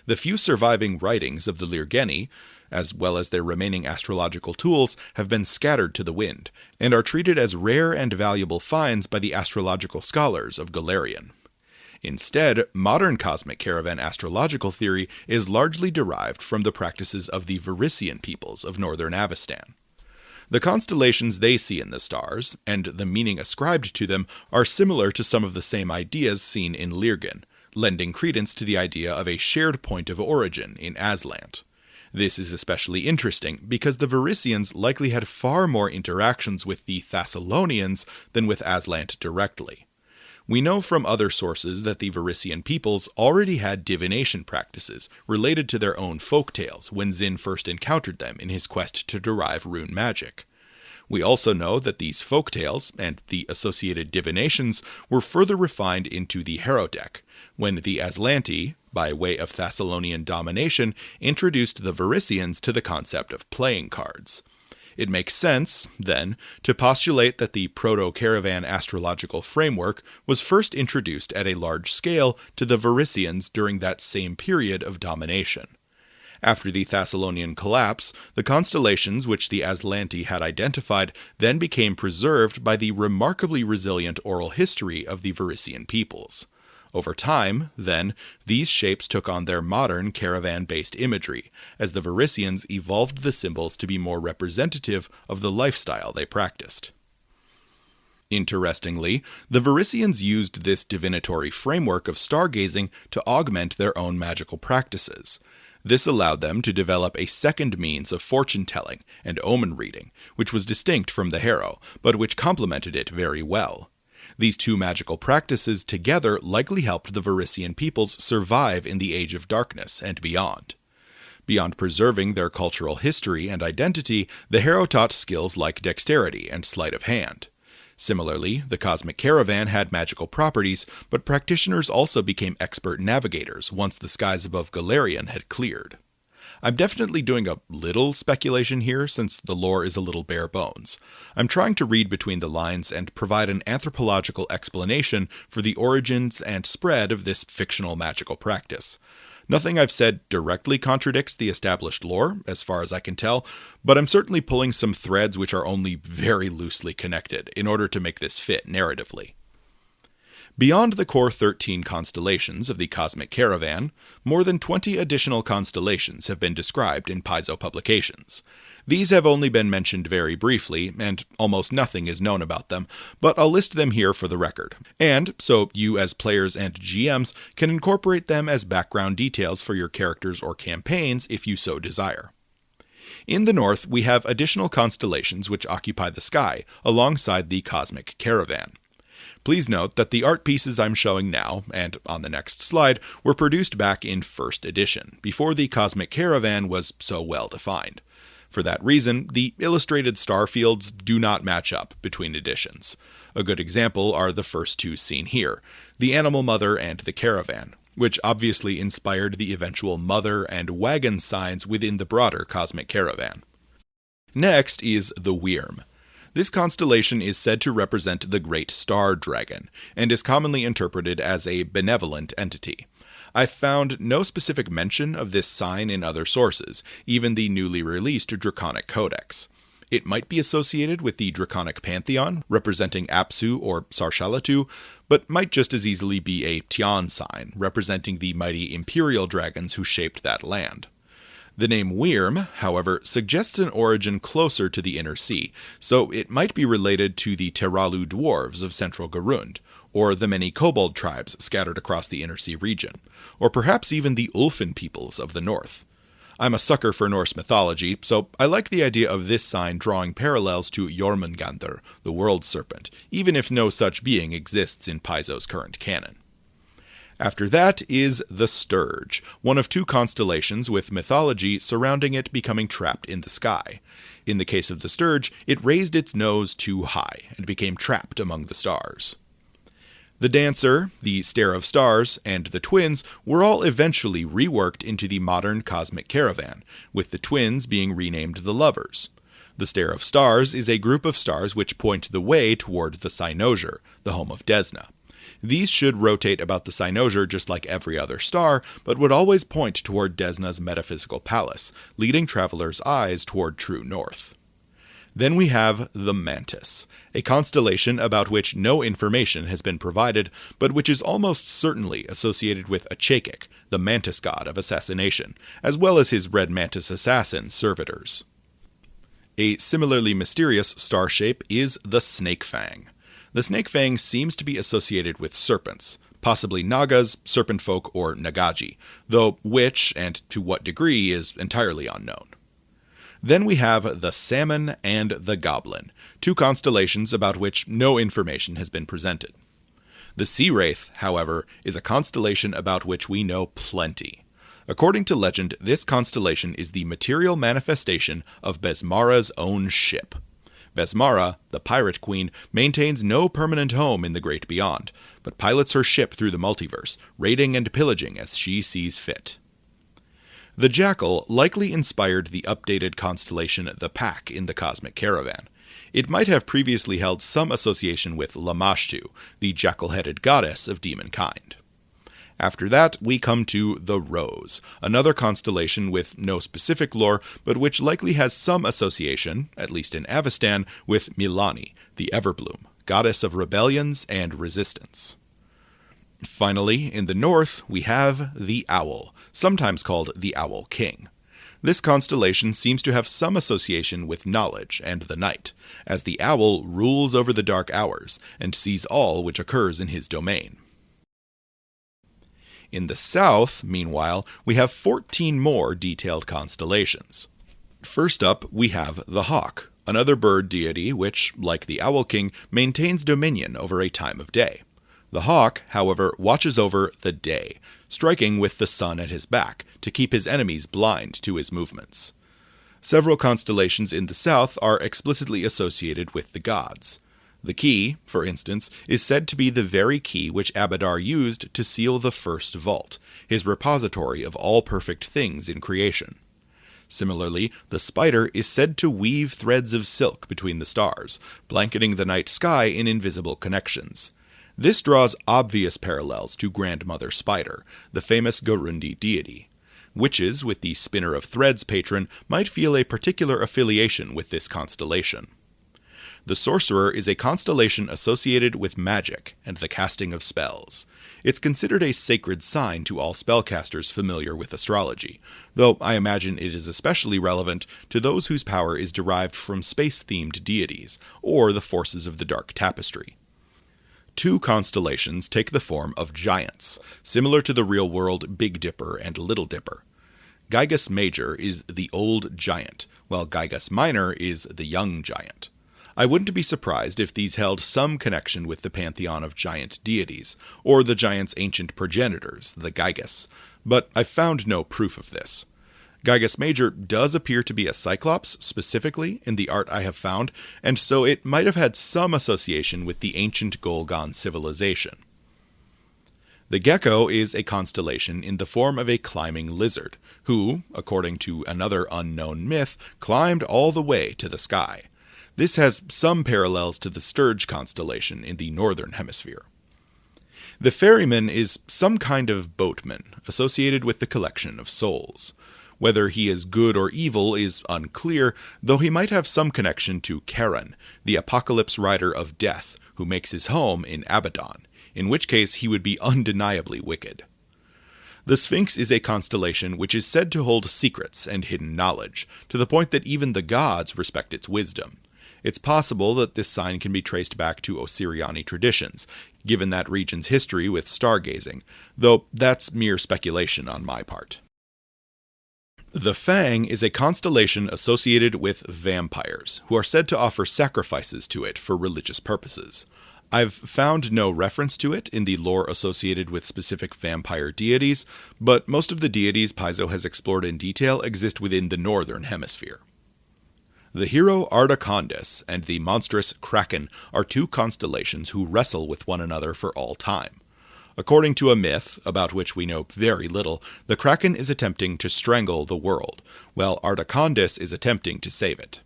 The few surviving writings of the Lyrgeni, as well as their remaining astrological tools, have been scattered to the wind, and are treated as rare and valuable finds by the astrological scholars of Golarion. Instead, modern Cosmic Caravan astrological theory is largely derived from the practices of the Varisian peoples of northern Avestan. The constellations they see in the stars, and the meaning ascribed to them, are similar to some of the same ideas seen in Lyrgin, lending credence to the idea of a shared point of origin in Aslant. This is especially interesting because the Varisians likely had far more interactions with the Thessalonians than with Aslant directly. We know from other sources that the Varisian peoples already had divination practices related to their own folktales when Zin first encountered them in his quest to derive rune magic. We also know that these folktales, and the associated divinations, were further refined into the Herodech, when the Aslanti, by way of Thessalonian domination, introduced the Varisians to the concept of playing cards. It makes sense, then, to postulate that the Proto-Caravan astrological framework was first introduced at a large scale to the Varisians during that same period of domination. After the Thessalonian collapse, the constellations which the Aslanti had identified then became preserved by the remarkably resilient oral history of the Varisian peoples. Over time, then, these shapes took on their modern caravan-based imagery, as the Varisians evolved the symbols to be more representative of the lifestyle they practiced. Interestingly, the Varisians used this divinatory framework of stargazing to augment their own magical practices. This allowed them to develop a second means of fortune-telling and omen reading, which was distinct from the Harrow, but which complemented it very well. These two magical practices together likely helped the Varisian peoples survive in the Age of Darkness and beyond. Beyond preserving their cultural history and identity, the Harrow taught skills like dexterity and sleight of hand. Similarly, the Cosmic Caravan had magical properties, but practitioners also became expert navigators once the skies above Golarion had cleared. I'm definitely doing a little speculation here since the lore is a little bare bones. I'm trying to read between the lines and provide an anthropological explanation for the origins and spread of this fictional magical practice. Nothing I've said directly contradicts the established lore, as far as I can tell, but I'm certainly pulling some threads which are only very loosely connected in order to make this fit narratively. Beyond the core 13 constellations of the Cosmic Caravan, more than 20 additional constellations have been described in Paizo publications. These have only been mentioned very briefly, and almost nothing is known about them, but I'll list them here for the record, and so you as players and GMs can incorporate them as background details for your characters or campaigns if you so desire. In the north, we have additional constellations which occupy the sky, alongside the Cosmic Caravan. Please note that the art pieces I'm showing now, and on the next slide, were produced back in 1st edition, before the Cosmic Caravan was so well defined. For that reason, the illustrated star fields do not match up between editions. A good example are the first two seen here, the Animal Mother and the Caravan, which obviously inspired the eventual mother and wagon signs within the broader Cosmic Caravan. Next is the Wyrm. This constellation is said to represent the Great Star Dragon, and is commonly interpreted as a benevolent entity. I've found no specific mention of this sign in other sources, even the newly released Draconic Codex. It might be associated with the Draconic Pantheon, representing Apsu or Sarshalatu, but might just as easily be a Tian sign, representing the mighty imperial dragons who shaped that land. The name Wyrm, however, suggests an origin closer to the Inner Sea, so it might be related to the Teralu dwarves of central Garund, or the many kobold tribes scattered across the Inner Sea region, or perhaps even the Ulfin peoples of the north. I'm a sucker for Norse mythology, so I like the idea of this sign drawing parallels to Jormungandr, the world serpent, even if no such being exists in Paizo's current canon. After that is the Sturge, one of two constellations with mythology surrounding it becoming trapped in the sky. In the case of the Sturge, it raised its nose too high and became trapped among the stars. The Dancer, the Stair of Stars, and the Twins were all eventually reworked into the modern Cosmic Caravan, with the Twins being renamed the Lovers. The Stair of Stars is a group of stars which point the way toward the Cynosure, the home of Desna. These should rotate about the Cynosure just like every other star, but would always point toward Desna's metaphysical palace, leading travelers' eyes toward true north. Then we have the Mantis, a constellation about which no information has been provided, but which is almost certainly associated with Achakik, the mantis god of assassination, as well as his red mantis assassin, servitors. A similarly mysterious star shape is the Snakefang. The Snakefang seems to be associated with serpents, possibly Nagas, serpent folk, or Nagaji, though which and to what degree is entirely unknown. Then we have the Salmon and the Goblin, two constellations about which no information has been presented. The Sea Wraith, however, is a constellation about which we know plenty. According to legend, this constellation is the material manifestation of Besmara's own ship. Besmara, the pirate queen, maintains no permanent home in the great beyond, but pilots her ship through the multiverse, raiding and pillaging as she sees fit. The Jackal likely inspired the updated constellation the Pack in the Cosmic Caravan. It might have previously held some association with Lamashtu, the jackal-headed goddess of demonkind. After that, we come to the Rose, another constellation with no specific lore, but which likely has some association, at least in Avestan, with Milani, the Everbloom, goddess of rebellions and resistance. Finally, in the north, we have the Owl, sometimes called the Owl King. This constellation seems to have some association with knowledge and the night, as the owl rules over the dark hours and sees all which occurs in his domain. In the south, meanwhile, we have 14 more detailed constellations. First up, we have the Hawk, another bird deity which, like the Owl King, maintains dominion over a time of day. The Hawk, however, watches over the day, striking with the sun at his back to keep his enemies blind to his movements. Several constellations in the south are explicitly associated with the gods. The key, for instance, is said to be the very key which Abadar used to seal the first vault, his repository of all perfect things in creation. Similarly, the spider is said to weave threads of silk between the stars, blanketing the night sky in invisible connections. This draws obvious parallels to Grandmother Spider, the famous Garundi deity. Witches, with the Spinner of Threads patron, might feel a particular affiliation with this constellation. The Sorcerer is a constellation associated with magic and the casting of spells. It's considered a sacred sign to all spellcasters familiar with astrology, though I imagine it is especially relevant to those whose power is derived from space-themed deities, or the forces of the Dark Tapestry. Two constellations take the form of giants, similar to the real-world Big Dipper and Little Dipper. Gygus Major is the old giant, while Gygus Minor is the young giant. I wouldn't be surprised if these held some connection with the pantheon of giant deities, or the giants' ancient progenitors, the Gygus, but I've found no proof of this. Gygus Major does appear to be a cyclops, specifically, in the art I have found, and so it might have had some association with the ancient Golgon civilization. The Gecko is a constellation in the form of a climbing lizard, who, according to another unknown myth, climbed all the way to the sky. This has some parallels to the Sturge constellation in the northern hemisphere. The Ferryman is some kind of boatman, associated with the collection of souls. Whether he is good or evil is unclear, though he might have some connection to Charon, the apocalypse rider of death, who makes his home in Abaddon, in which case he would be undeniably wicked. The Sphinx is a constellation which is said to hold secrets and hidden knowledge, to the point that even the gods respect its wisdom. It's possible that this sign can be traced back to Osiriani traditions, given that region's history with stargazing, though that's mere speculation on my part. The Fang is a constellation associated with vampires, who are said to offer sacrifices to it for religious purposes. I've found no reference to it in the lore associated with specific vampire deities, but most of the deities Paizo has explored in detail exist within the northern hemisphere. The hero Ardacondis and the monstrous Kraken are two constellations who wrestle with one another for all time. According to a myth, about which we know very little, the Kraken is attempting to strangle the world, while Ardacondis is attempting to save it.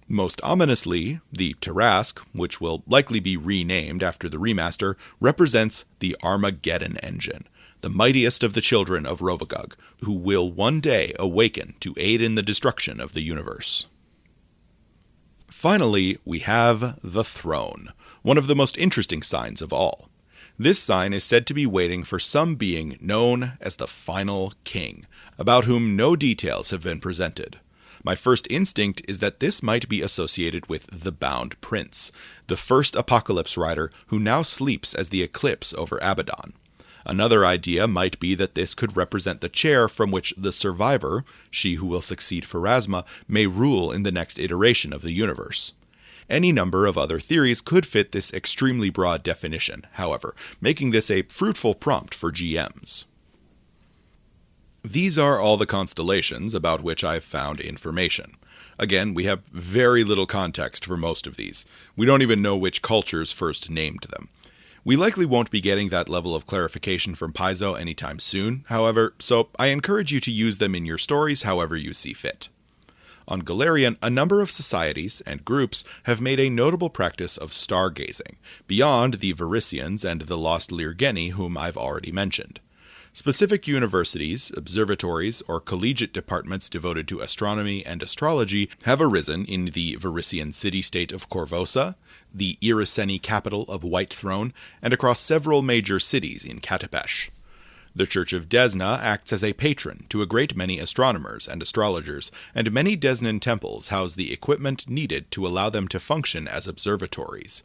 Most ominously, the Tarask, which will likely be renamed after the remaster, represents the Armageddon engine, the mightiest of the children of Rovagug, who will one day awaken to aid in the destruction of the universe. Finally, we have the Throne, one of the most interesting signs of all. This sign is said to be waiting for some being known as the Final King, about whom no details have been presented. My first instinct is that this might be associated with the Bound Prince, the first Apocalypse Rider who now sleeps as the eclipse over Abaddon. Another idea might be that this could represent the chair from which the Survivor, she who will succeed Pharasma, may rule in the next iteration of the universe. Any number of other theories could fit this extremely broad definition, however, making this a fruitful prompt for GMs. These are all the constellations about which I've found information. Again, we have very little context for most of these. We don't even know which cultures first named them. We likely won't be getting that level of clarification from Paizo anytime soon, however, so I encourage you to use them in your stories however you see fit. On Golarion, a number of societies and groups have made a notable practice of stargazing, beyond the Varisians and the Lost Lirgeni whom I've already mentioned. Specific universities, observatories, or collegiate departments devoted to astronomy and astrology have arisen in the Varisian city-state of Korvosa, the Iriseni capital of White Throne, and across several major cities in Katapesh. The Church of Desna acts as a patron to a great many astronomers and astrologers, and many Desnan temples house the equipment needed to allow them to function as observatories.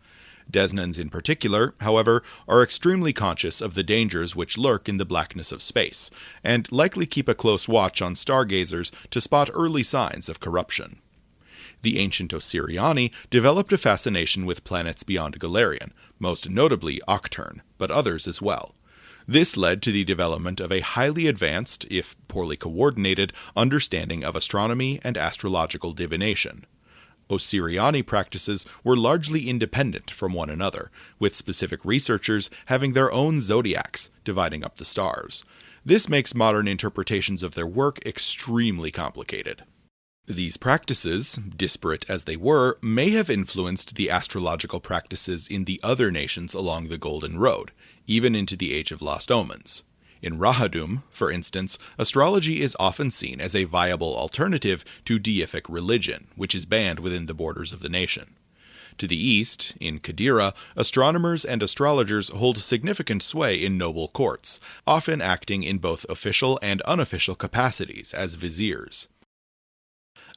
Desnans in particular, however, are extremely conscious of the dangers which lurk in the blackness of space, and likely keep a close watch on stargazers to spot early signs of corruption. The ancient Osiriani developed a fascination with planets beyond Golarion, most notably Octurne, but others as well. This led to the development of a highly advanced, if poorly coordinated, understanding of astronomy and astrological divination. Osiriani practices were largely independent from one another, with specific researchers having their own zodiacs, dividing up the stars. This makes modern interpretations of their work extremely complicated. These practices, disparate as they were, may have influenced the astrological practices in the other nations along the Golden Road, even into the Age of Lost Omens. In Rahadum, for instance, astrology is often seen as a viable alternative to deific religion, which is banned within the borders of the nation. To the east, in Qadira, astronomers and astrologers hold significant sway in noble courts, often acting in both official and unofficial capacities as viziers.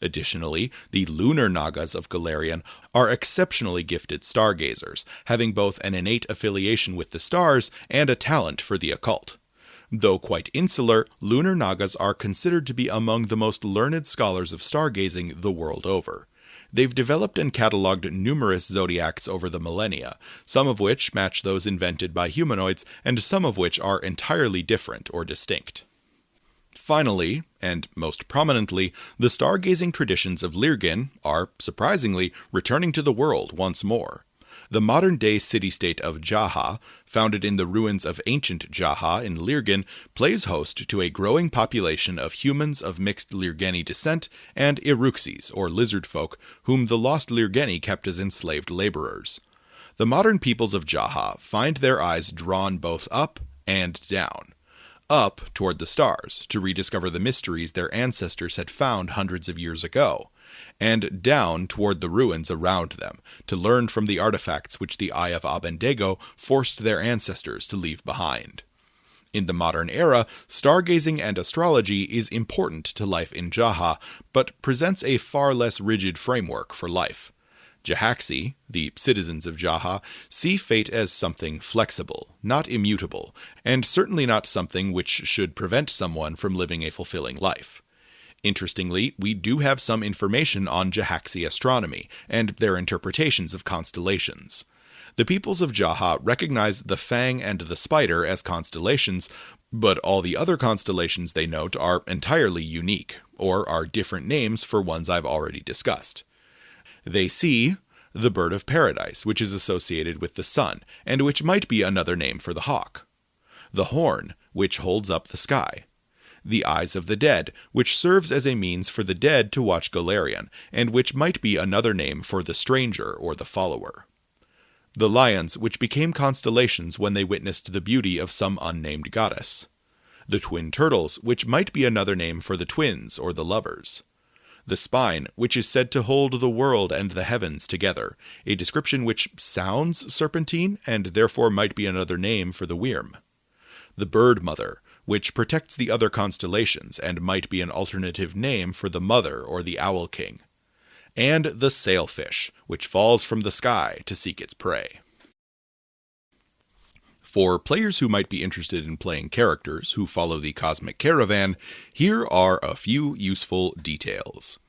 Additionally, the lunar Nagas of Golarion are exceptionally gifted stargazers, having both an innate affiliation with the stars and a talent for the occult. Though quite insular, lunar Nagas are considered to be among the most learned scholars of stargazing the world over. They've developed and catalogued numerous zodiacs over the millennia, some of which match those invented by humanoids, and some of which are entirely different or distinct. Finally, and most prominently, the stargazing traditions of Lirgin are, surprisingly, returning to the world once more. The modern-day city-state of Jaha, founded in the ruins of ancient Jaha in Lirgin, plays host to a growing population of humans of mixed Lirgeni descent and Iruxes, or lizard folk, whom the lost Lirgeni kept as enslaved laborers. The modern peoples of Jaha find their eyes drawn both up and down. Up toward the stars, to rediscover the mysteries their ancestors had found hundreds of years ago, and down toward the ruins around them, to learn from the artifacts which the Eye of Abendego forced their ancestors to leave behind. In the modern era, stargazing and astrology is important to life in Jaha, but presents a far less rigid framework for life. Jahaxi, the citizens of Jaha, see fate as something flexible, not immutable, and certainly not something which should prevent someone from living a fulfilling life. Interestingly, we do have some information on Jahaxi astronomy and their interpretations of constellations. The peoples of Jaha recognize the Fang and the Spider as constellations, but all the other constellations they note are entirely unique, or are different names for ones I've already discussed. They see the bird of paradise, which is associated with the sun, and which might be another name for the hawk. The horn, which holds up the sky. The eyes of the dead, which serves as a means for the dead to watch Golarion, and which might be another name for the stranger or the follower. The lions, which became constellations when they witnessed the beauty of some unnamed goddess. The twin turtles, which might be another name for the twins or the lovers. The spine, which is said to hold the world and the heavens together, a description which sounds serpentine and therefore might be another name for the Wyrm. The bird mother, which protects the other constellations and might be an alternative name for the mother or the owl king. And the sailfish, which falls from the sky to seek its prey. For players who might be interested in playing characters who follow the Cosmic Caravan, here are a few useful details.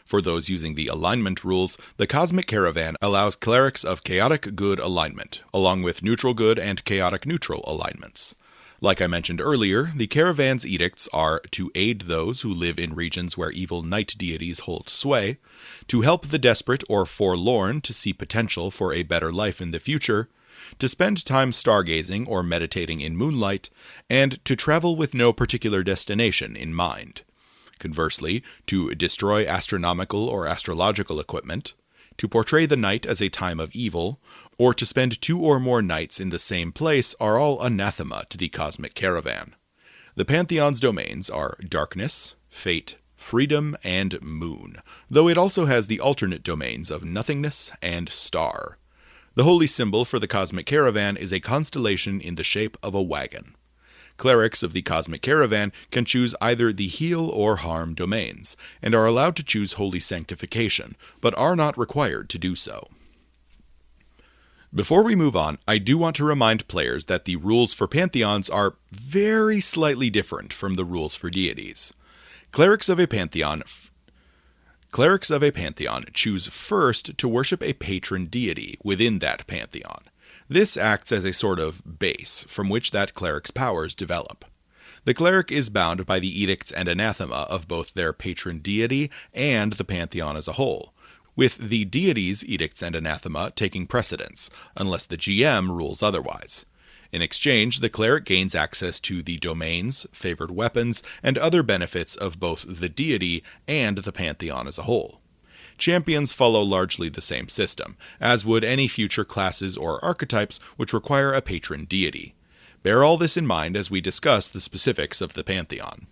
For those using the alignment rules, the Cosmic Caravan allows clerics of chaotic good alignment, along with neutral good and chaotic neutral alignments. Like I mentioned earlier, the Caravan's edicts are to aid those who live in regions where evil night deities hold sway, to help the desperate or forlorn to see potential for a better life in the future, to spend time stargazing or meditating in moonlight, and to travel with no particular destination in mind. Conversely, to destroy astronomical or astrological equipment, to portray the night as a time of evil, or to spend 2 or more nights in the same place are all anathema to the Cosmic Caravan. The Pantheon's domains are darkness, fate, freedom, and moon, though it also has the alternate domains of nothingness and star. The holy symbol for the Cosmic Caravan is a constellation in the shape of a wagon. Clerics of the Cosmic Caravan can choose either the heal or harm domains, and are allowed to choose holy sanctification, but are not required to do so. Before we move on, I do want to remind players that the rules for Pantheons are very slightly different from the rules for deities. Clerics of a Pantheon choose first to worship a patron deity within that Pantheon. This acts as a sort of base from which that cleric's powers develop. The cleric is bound by the edicts and anathema of both their patron deity and the Pantheon as a whole, with the deity's edicts and anathema taking precedence, unless the GM rules otherwise. In exchange, the cleric gains access to the domains, favored weapons, and other benefits of both the deity and the Pantheon as a whole. Champions follow largely the same system, as would any future classes or archetypes which require a patron deity. Bear all this in mind as we discuss the specifics of the Pantheon.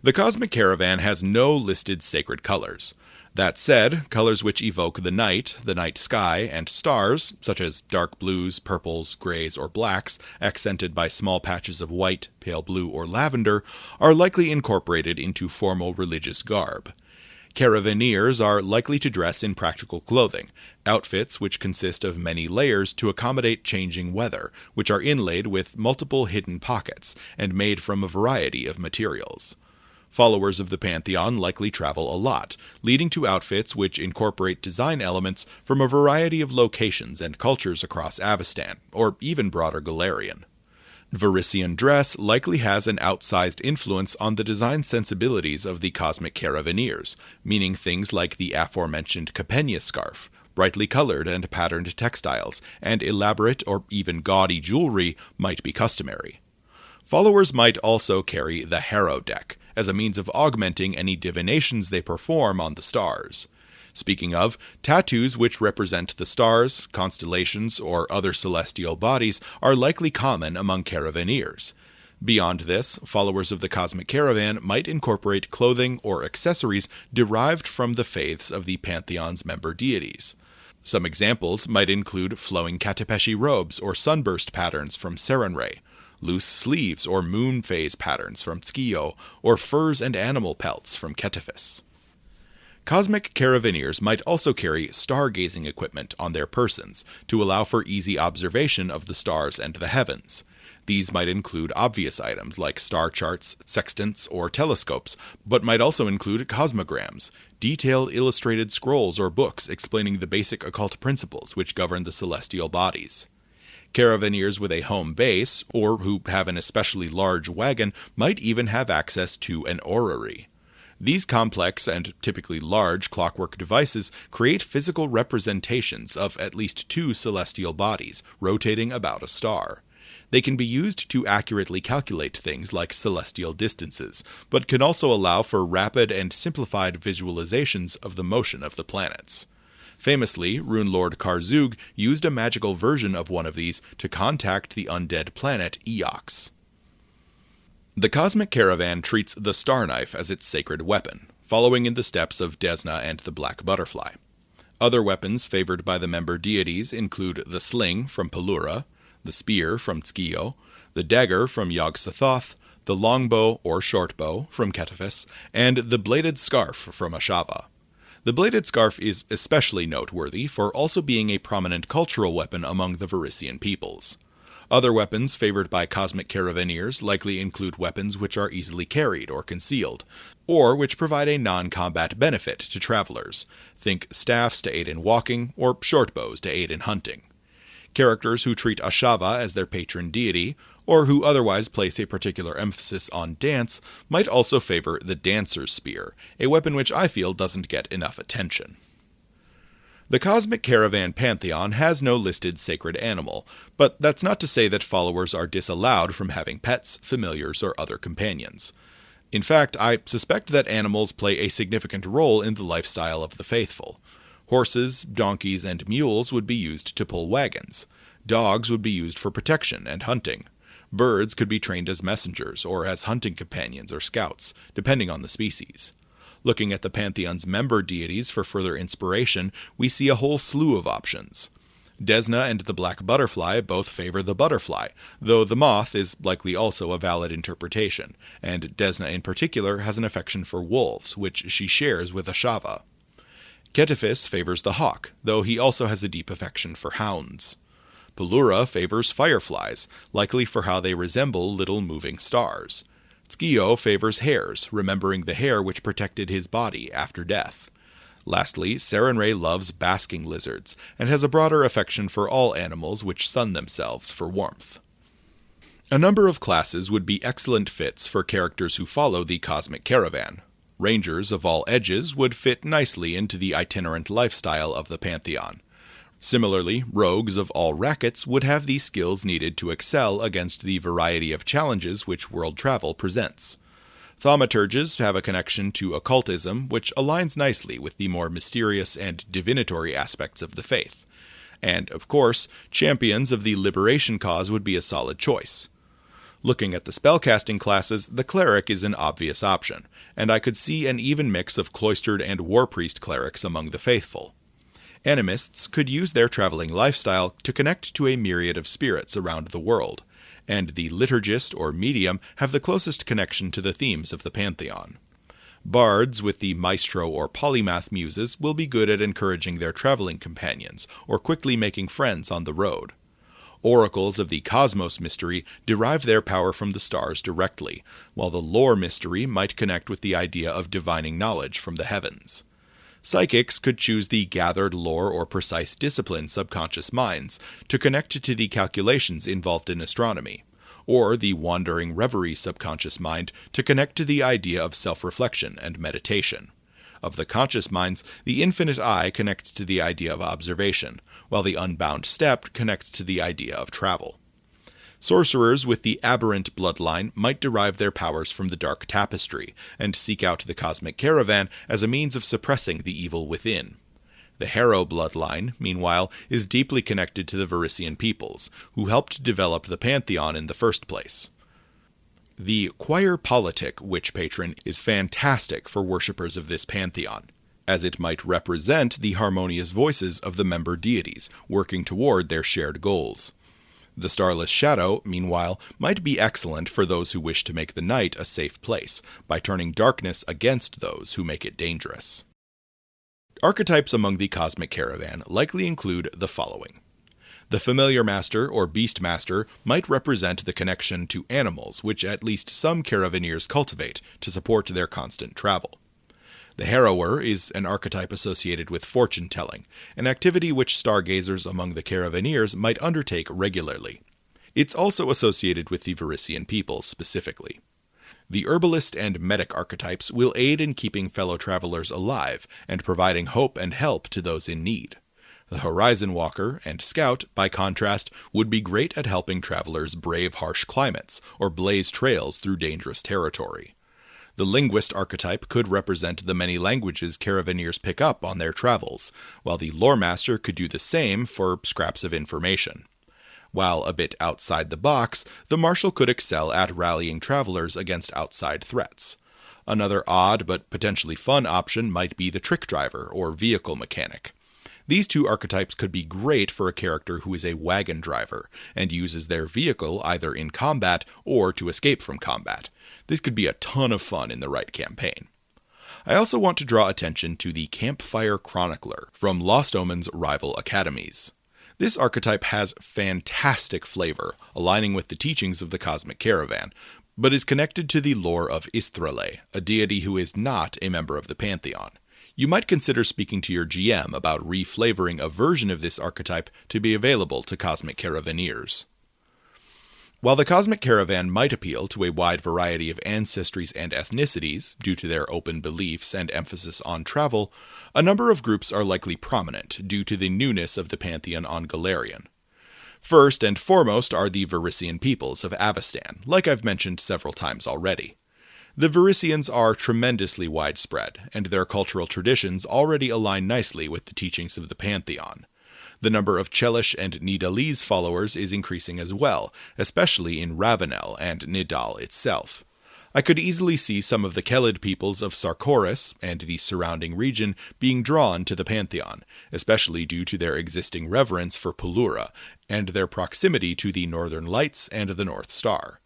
The Cosmic Caravan has no listed sacred colors. That said, colors which evoke the night sky, and stars, such as dark blues, purples, grays, or blacks, accented by small patches of white, pale blue, or lavender, are likely incorporated into formal religious garb. Caravaneers are likely to dress in practical clothing, outfits which consist of many layers to accommodate changing weather, which are inlaid with multiple hidden pockets, and made from a variety of materials. Followers of the Pantheon likely travel a lot, leading to outfits which incorporate design elements from a variety of locations and cultures across Avestan, or even broader Golarion. Varisian dress likely has an outsized influence on the design sensibilities of the Cosmic Caravaneers, meaning things like the aforementioned Capenia scarf, brightly colored and patterned textiles, and elaborate or even gaudy jewelry might be customary. Followers might also carry the Harrow deck, as a means of augmenting any divinations they perform on the stars. Speaking of, tattoos which represent the stars, constellations, or other celestial bodies are likely common among Caravaneers. Beyond this, followers of the Cosmic Caravan might incorporate clothing or accessories derived from the faiths of the Pantheon's member deities. Some examples might include flowing Katapeshi robes or sunburst patterns from Sarenrae, loose sleeves or moon phase patterns from Skio, or furs and animal pelts from Cetaphis. Cosmic Caravaners might also carry stargazing equipment on their persons to allow for easy observation of the stars and the heavens. These might include obvious items like star charts, sextants, or telescopes, but might also include cosmograms, detailed illustrated scrolls or books explaining the basic occult principles which govern the celestial bodies. Caravaners with a home base, or who have an especially large wagon, might even have access to an orrery. These complex and typically large clockwork devices create physical representations of at least two celestial bodies rotating about a star. They can be used to accurately calculate things like celestial distances, but can also allow for rapid and simplified visualizations of the motion of the planets. Famously, Rune Lord Karzug used a magical version of one of these to contact the undead planet Eox. The Cosmic Caravan treats the Star Knife as its sacred weapon, following in the steps of Desna and the Black Butterfly. Other weapons favored by the member deities include the Sling from Pelura, the Spear from Skio, the Dagger from Yog-Sothoth, the Longbow or Shortbow from Cetaphis, and the Bladed Scarf from Ashava. The Bladed Scarf is especially noteworthy for also being a prominent cultural weapon among the Varisian peoples. Other weapons favored by Cosmic Caravaners likely include weapons which are easily carried or concealed, or which provide a non-combat benefit to travelers. Think staffs to aid in walking, or shortbows to aid in hunting. Characters who treat Ashava as their patron deity, or who otherwise place a particular emphasis on dance, might also favor the Dancer's Spear, a weapon which I feel doesn't get enough attention. The Cosmic Caravan Pantheon has no listed sacred animal, but that's not to say that followers are disallowed from having pets, familiars, or other companions. In fact, I suspect that animals play a significant role in the lifestyle of the faithful. Horses, donkeys, and mules would be used to pull wagons. Dogs would be used for protection and hunting. Birds could be trained as messengers or as hunting companions or scouts, depending on the species. Looking at the Pantheon's member deities for further inspiration, we see a whole slew of options. Desna and the Black Butterfly both favor the butterfly, though the moth is likely also a valid interpretation, and Desna in particular has an affection for wolves, which she shares with Ashava. Cetaphis favors the hawk, though he also has a deep affection for hounds. Pelura favors fireflies, likely for how they resemble little moving stars. Skio favors hares, remembering the hair which protected his body after death. Lastly, Sarenrae loves basking lizards, and has a broader affection for all animals which sun themselves for warmth. A number of classes would be excellent fits for characters who follow the Cosmic Caravan. Rangers of all edges would fit nicely into the itinerant lifestyle of the Pantheon. Similarly, rogues of all rackets would have the skills needed to excel against the variety of challenges which world travel presents. Thaumaturges have a connection to occultism which aligns nicely with the more mysterious and divinatory aspects of the faith. And, of course, champions of the liberation cause would be a solid choice. Looking at the spellcasting classes, the cleric is an obvious option, and I could see an even mix of cloistered and war priest clerics among the faithful. Animists could use their traveling lifestyle to connect to a myriad of spirits around the world, and the liturgist or medium have the closest connection to the themes of the Pantheon. Bards with the maestro or polymath muses will be good at encouraging their traveling companions, or quickly making friends on the road. Oracles of the cosmos mystery derive their power from the stars directly, while the lore mystery might connect with the idea of divining knowledge from the heavens. Psychics could choose the gathered lore or precise discipline subconscious minds to connect to the calculations involved in astronomy, or the wandering reverie subconscious mind to connect to the idea of self-reflection and meditation. Of the conscious minds, the infinite eye connects to the idea of observation, while the unbound step connects to the idea of travel. Sorcerers with the aberrant bloodline might derive their powers from the dark tapestry, and seek out the Cosmic Caravan as a means of suppressing the evil within. The Harrow bloodline, meanwhile, is deeply connected to the Varisian peoples, who helped develop the Pantheon in the first place. The choir politic witch patron is fantastic for worshippers of this pantheon, as it might represent the harmonious voices of the member deities, working toward their shared goals. The Starless Shadow, meanwhile, might be excellent for those who wish to make the night a safe place, by turning darkness against those who make it dangerous. Archetypes among the Cosmic Caravan likely include the following. The Familiar Master or Beast Master might represent the connection to animals which at least some Caravaners cultivate to support their constant travel. The Harrower is an archetype associated with fortune-telling, an activity which stargazers among the Caravaners might undertake regularly. It's also associated with the Varisian peoples specifically. The Herbalist and Medic archetypes will aid in keeping fellow travelers alive and providing hope and help to those in need. The Horizon Walker and Scout, by contrast, would be great at helping travelers brave harsh climates or blaze trails through dangerous territory. The Linguist archetype could represent the many languages Caravaners pick up on their travels, while the Lore Master could do the same for scraps of information. While a bit outside the box, the Marshal could excel at rallying travelers against outside threats. Another odd but potentially fun option might be the Trick Driver or Vehicle Mechanic. These two archetypes could be great for a character who is a wagon driver and uses their vehicle either in combat or to escape from combat. This could be a ton of fun in the right campaign. I also want to draw attention to the Campfire Chronicler from Lost Omen's rival academies. This archetype has fantastic flavor, aligning with the teachings of the Cosmic Caravan, but is connected to the lore of Istrale, a deity who is not a member of the Pantheon. You might consider speaking to your GM about reflavoring a version of this archetype to be available to Cosmic Caravaners. While the Cosmic Caravan might appeal to a wide variety of ancestries and ethnicities, due to their open beliefs and emphasis on travel, a number of groups are likely prominent due to the newness of the Pantheon on Golarion. First and foremost are the Varisian peoples of Avestan, like I've mentioned several times already. The Varisians are tremendously widespread, and their cultural traditions already align nicely with the teachings of the Pantheon. The number of Chelish and Nidalese followers is increasing as well, especially in Ravenel and Nidal itself. I could easily see some of the Kelid peoples of Sarkoris and the surrounding region being drawn to the Pantheon, especially due to their existing reverence for Pelura and their proximity to the Northern Lights and the North Star.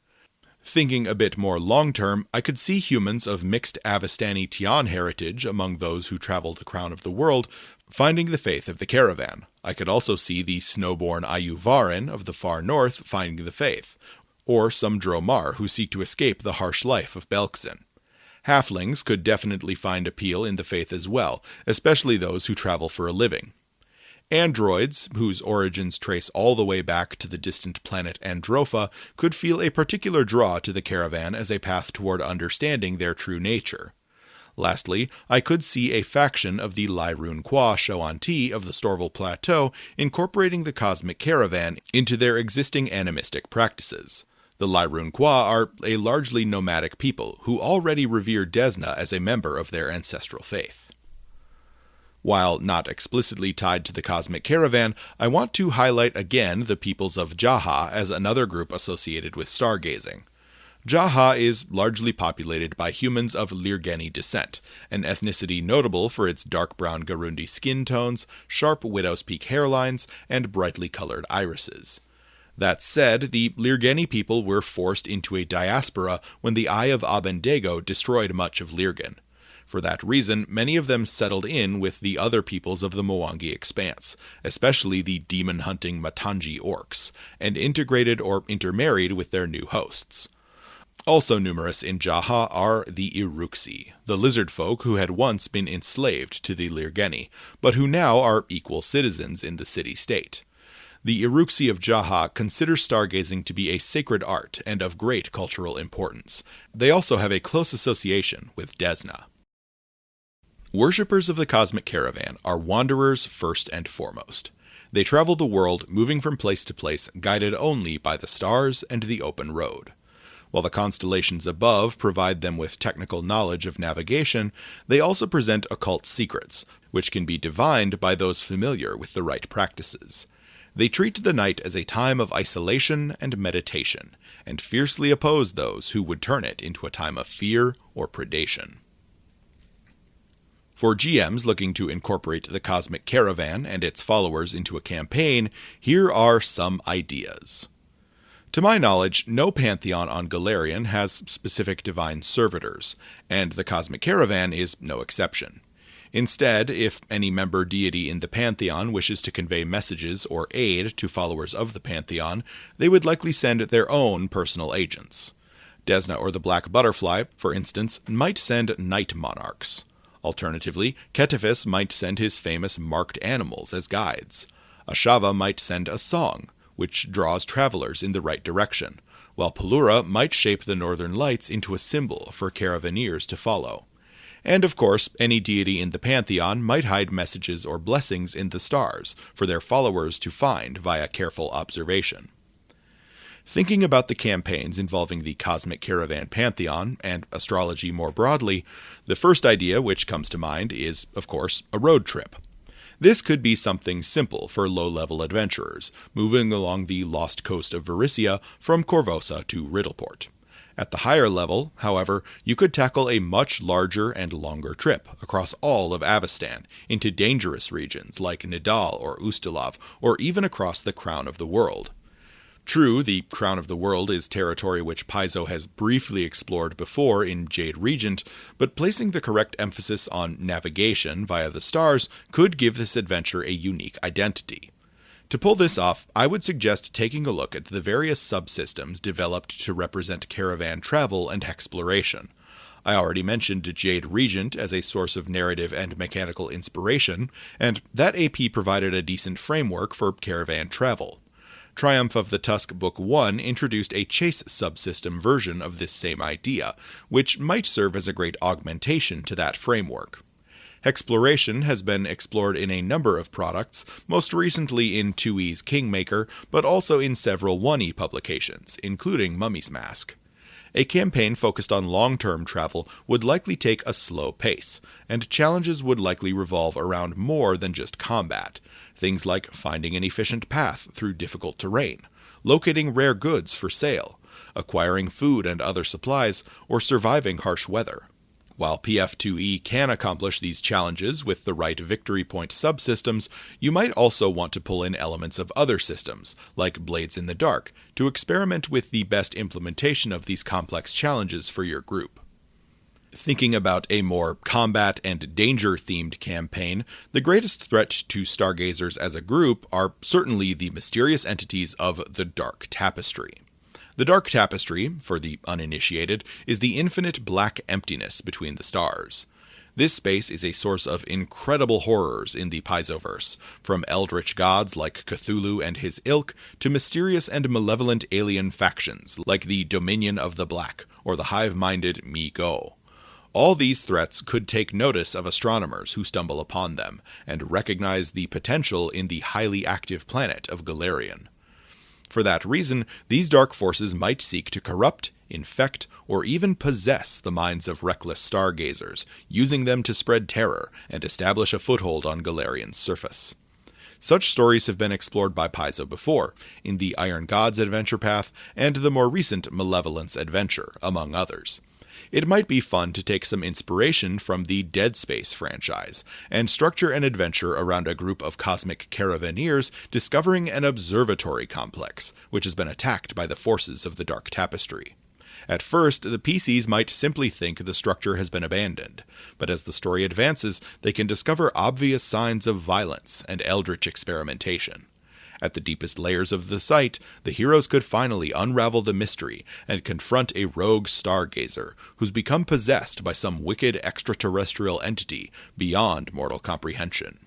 Thinking a bit more long-term, I could see humans of mixed Avestani Tian heritage among those who travel the crown of the world finding the faith of the caravan. I could also see the snowborn Ayuvarin of the far north finding the faith, or some Dromar who seek to escape the harsh life of Belkzen. Halflings could definitely find appeal in the faith as well, especially those who travel for a living. Androids, whose origins trace all the way back to the distant planet Andropha, could feel a particular draw to the caravan as a path toward understanding their true nature. Lastly, I could see a faction of the Lyrune Qua Shoanti of the Storval Plateau incorporating the Cosmic Caravan into their existing animistic practices. The Lyrune Qua are a largely nomadic people who already revere Desna as a member of their ancestral faith. While not explicitly tied to the Cosmic Caravan, I want to highlight again the peoples of Jaha as another group associated with stargazing. Jaha is largely populated by humans of Lirgeni descent, an ethnicity notable for its dark brown Garundi skin tones, sharp widow's peak hairlines, and brightly colored irises. That said, the Lirgeni people were forced into a diaspora when the Eye of Abendago destroyed much of Lirgan. For that reason, many of them settled in with the other peoples of the Mwangi Expanse, especially the demon-hunting Matangi orcs, and integrated or intermarried with their new hosts. Also numerous in Jaha are the Iruxi, the lizard folk who had once been enslaved to the Lirgeni, but who now are equal citizens in the city-state. The Iruxi of Jaha consider stargazing to be a sacred art and of great cultural importance. They also have a close association with Desna. Worshippers of the Cosmic Caravan are wanderers first and foremost. They travel the world, moving from place to place, guided only by the stars and the open road. While the constellations above provide them with technical knowledge of navigation, they also present occult secrets, which can be divined by those familiar with the right practices. They treat the night as a time of isolation and meditation, and fiercely oppose those who would turn it into a time of fear or predation. For GMs looking to incorporate the Cosmic Caravan and its followers into a campaign, here are some ideas. To my knowledge, no pantheon on Golarion has specific divine servitors, and the Cosmic Caravan is no exception. Instead, if any member deity in the Pantheon wishes to convey messages or aid to followers of the Pantheon, they would likely send their own personal agents. Desna or the Black Butterfly, for instance, might send night monarchs. Alternatively, Ketefis might send his famous marked animals as guides. Ashava might send a song, which draws travelers in the right direction, while Pelura might shape the northern lights into a symbol for caravaneers to follow. And of course, any deity in the Pantheon might hide messages or blessings in the stars for their followers to find via careful observation. Thinking about the campaigns involving the Cosmic Caravan Pantheon, and astrology more broadly, the first idea which comes to mind is, of course, a road trip. This could be something simple for low-level adventurers, moving along the lost coast of Varisia from Korvosa to Riddleport. At the higher level, however, you could tackle a much larger and longer trip across all of Avestan, into dangerous regions like Nidal or Ustalav, or even across the Crown of the World. True, the Crown of the World is territory which Paizo has briefly explored before in Jade Regent, but placing the correct emphasis on navigation via the stars could give this adventure a unique identity. To pull this off, I would suggest taking a look at the various subsystems developed to represent caravan travel and exploration. I already mentioned Jade Regent as a source of narrative and mechanical inspiration, and that AP provided a decent framework for caravan travel. Triumph of the Tusk Book 1 introduced a chase subsystem version of this same idea, which might serve as a great augmentation to that framework. Exploration has been explored in a number of products, most recently in 2E's Kingmaker, but also in several 1E publications, including Mummy's Mask. A campaign focused on long-term travel would likely take a slow pace, and challenges would likely revolve around more than just combat. Things like finding an efficient path through difficult terrain, locating rare goods for sale, acquiring food and other supplies, or surviving harsh weather. While PF2E can accomplish these challenges with the right victory point subsystems, you might also want to pull in elements of other systems, like Blades in the Dark, to experiment with the best implementation of these complex challenges for your group. Thinking about a more combat and danger-themed campaign, the greatest threat to stargazers as a group are certainly the mysterious entities of the Dark Tapestry. The Dark Tapestry, for the uninitiated, is the infinite black emptiness between the stars. This space is a source of incredible horrors in the Paizoverse, from eldritch gods like Cthulhu and his ilk, to mysterious and malevolent alien factions like the Dominion of the Black, or the hive-minded Mi-Go. All these threats could take notice of astronomers who stumble upon them, and recognize the potential in the highly active planet of Golarion. For that reason, these dark forces might seek to corrupt, infect, or even possess the minds of reckless stargazers, using them to spread terror and establish a foothold on Golarion's surface. Such stories have been explored by Paizo before, in the Iron Gods adventure path and the more recent Malevolence adventure, among others. It might be fun to take some inspiration from the Dead Space franchise, and structure an adventure around a group of cosmic caravaneers discovering an observatory complex, which has been attacked by the forces of the Dark Tapestry. At first, the PCs might simply think the structure has been abandoned, but as the story advances, they can discover obvious signs of violence and eldritch experimentation. At the deepest layers of the site, the heroes could finally unravel the mystery and confront a rogue stargazer who's become possessed by some wicked extraterrestrial entity beyond mortal comprehension.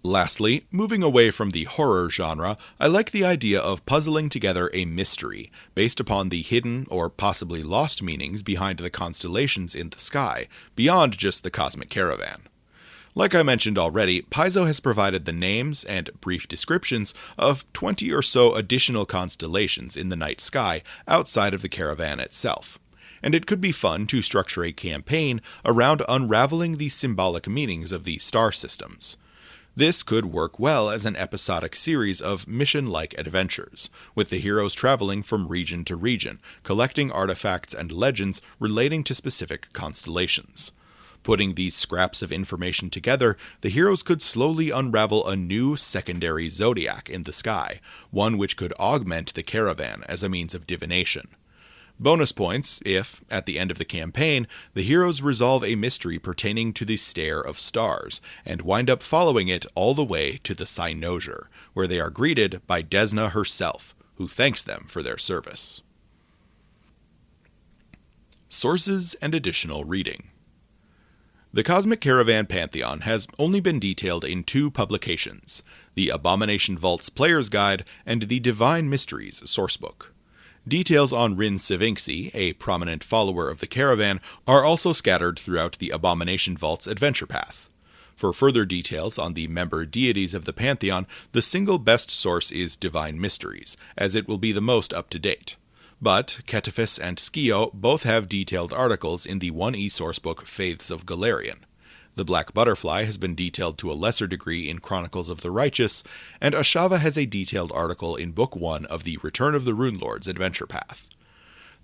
Lastly, moving away from the horror genre, I like the idea of puzzling together a mystery based upon the hidden or possibly lost meanings behind the constellations in the sky, beyond just the Cosmic Caravan. Like I mentioned already, Paizo has provided the names and brief descriptions of 20 or so additional constellations in the night sky outside of the caravan itself, and it could be fun to structure a campaign around unraveling the symbolic meanings of these star systems. This could work well as an episodic series of mission-like adventures, with the heroes traveling from region to region, collecting artifacts and legends relating to specific constellations. Putting these scraps of information together, the heroes could slowly unravel a new secondary zodiac in the sky, one which could augment the caravan as a means of divination. Bonus points if, at the end of the campaign, the heroes resolve a mystery pertaining to the Stare of Stars, and wind up following it all the way to the Cynosure, where they are greeted by Desna herself, who thanks them for their service. Sources and additional reading. The Cosmic Caravan Pantheon has only been detailed in 2 publications, the Abomination Vault's Player's Guide and the Divine Mysteries Sourcebook. Details on Rin Sivinxi, a prominent follower of the Caravan, are also scattered throughout the Abomination Vault's adventure path. For further details on the member deities of the Pantheon, the single best source is Divine Mysteries, as it will be the most up-to-date. But Ketefis and Skio both have detailed articles in the 1E sourcebook Faiths of Golarion. The Black Butterfly has been detailed to a lesser degree in Chronicles of the Righteous, and Ashava has a detailed article in Book 1 of the Return of the Runelords adventure path.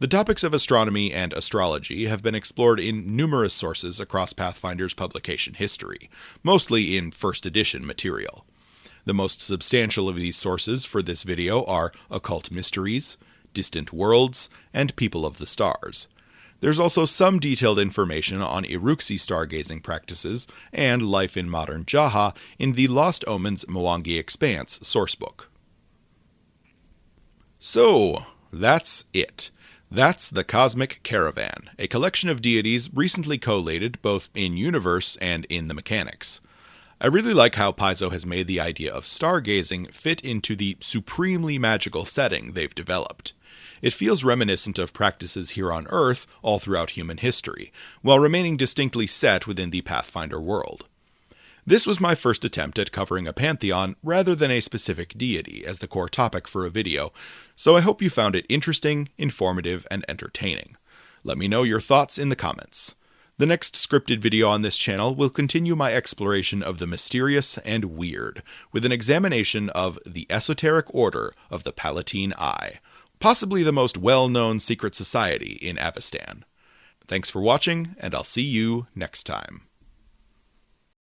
The topics of astronomy and astrology have been explored in numerous sources across Pathfinder's publication history, mostly in first edition material. The most substantial of these sources for this video are Occult Mysteries, Distant Worlds, and People of the Stars. There's also some detailed information on Iruxi stargazing practices and life in modern Jaha in the Lost Omens Mwangi Expanse sourcebook. So, that's it. That's the Cosmic Caravan, a collection of deities recently collated both in universe and in the mechanics. I really like how Paizo has made the idea of stargazing fit into the supremely magical setting they've developed. It feels reminiscent of practices here on Earth all throughout human history, while remaining distinctly set within the Pathfinder world. This was my first attempt at covering a pantheon rather than a specific deity as the core topic for a video, so I hope you found it interesting, informative, and entertaining. Let me know your thoughts in the comments. The next scripted video on this channel will continue my exploration of the mysterious and weird, with an examination of the Esoteric Order of the Palatine Eye, possibly the most well-known secret society in Avestan. Thanks for watching, and I'll see you next time.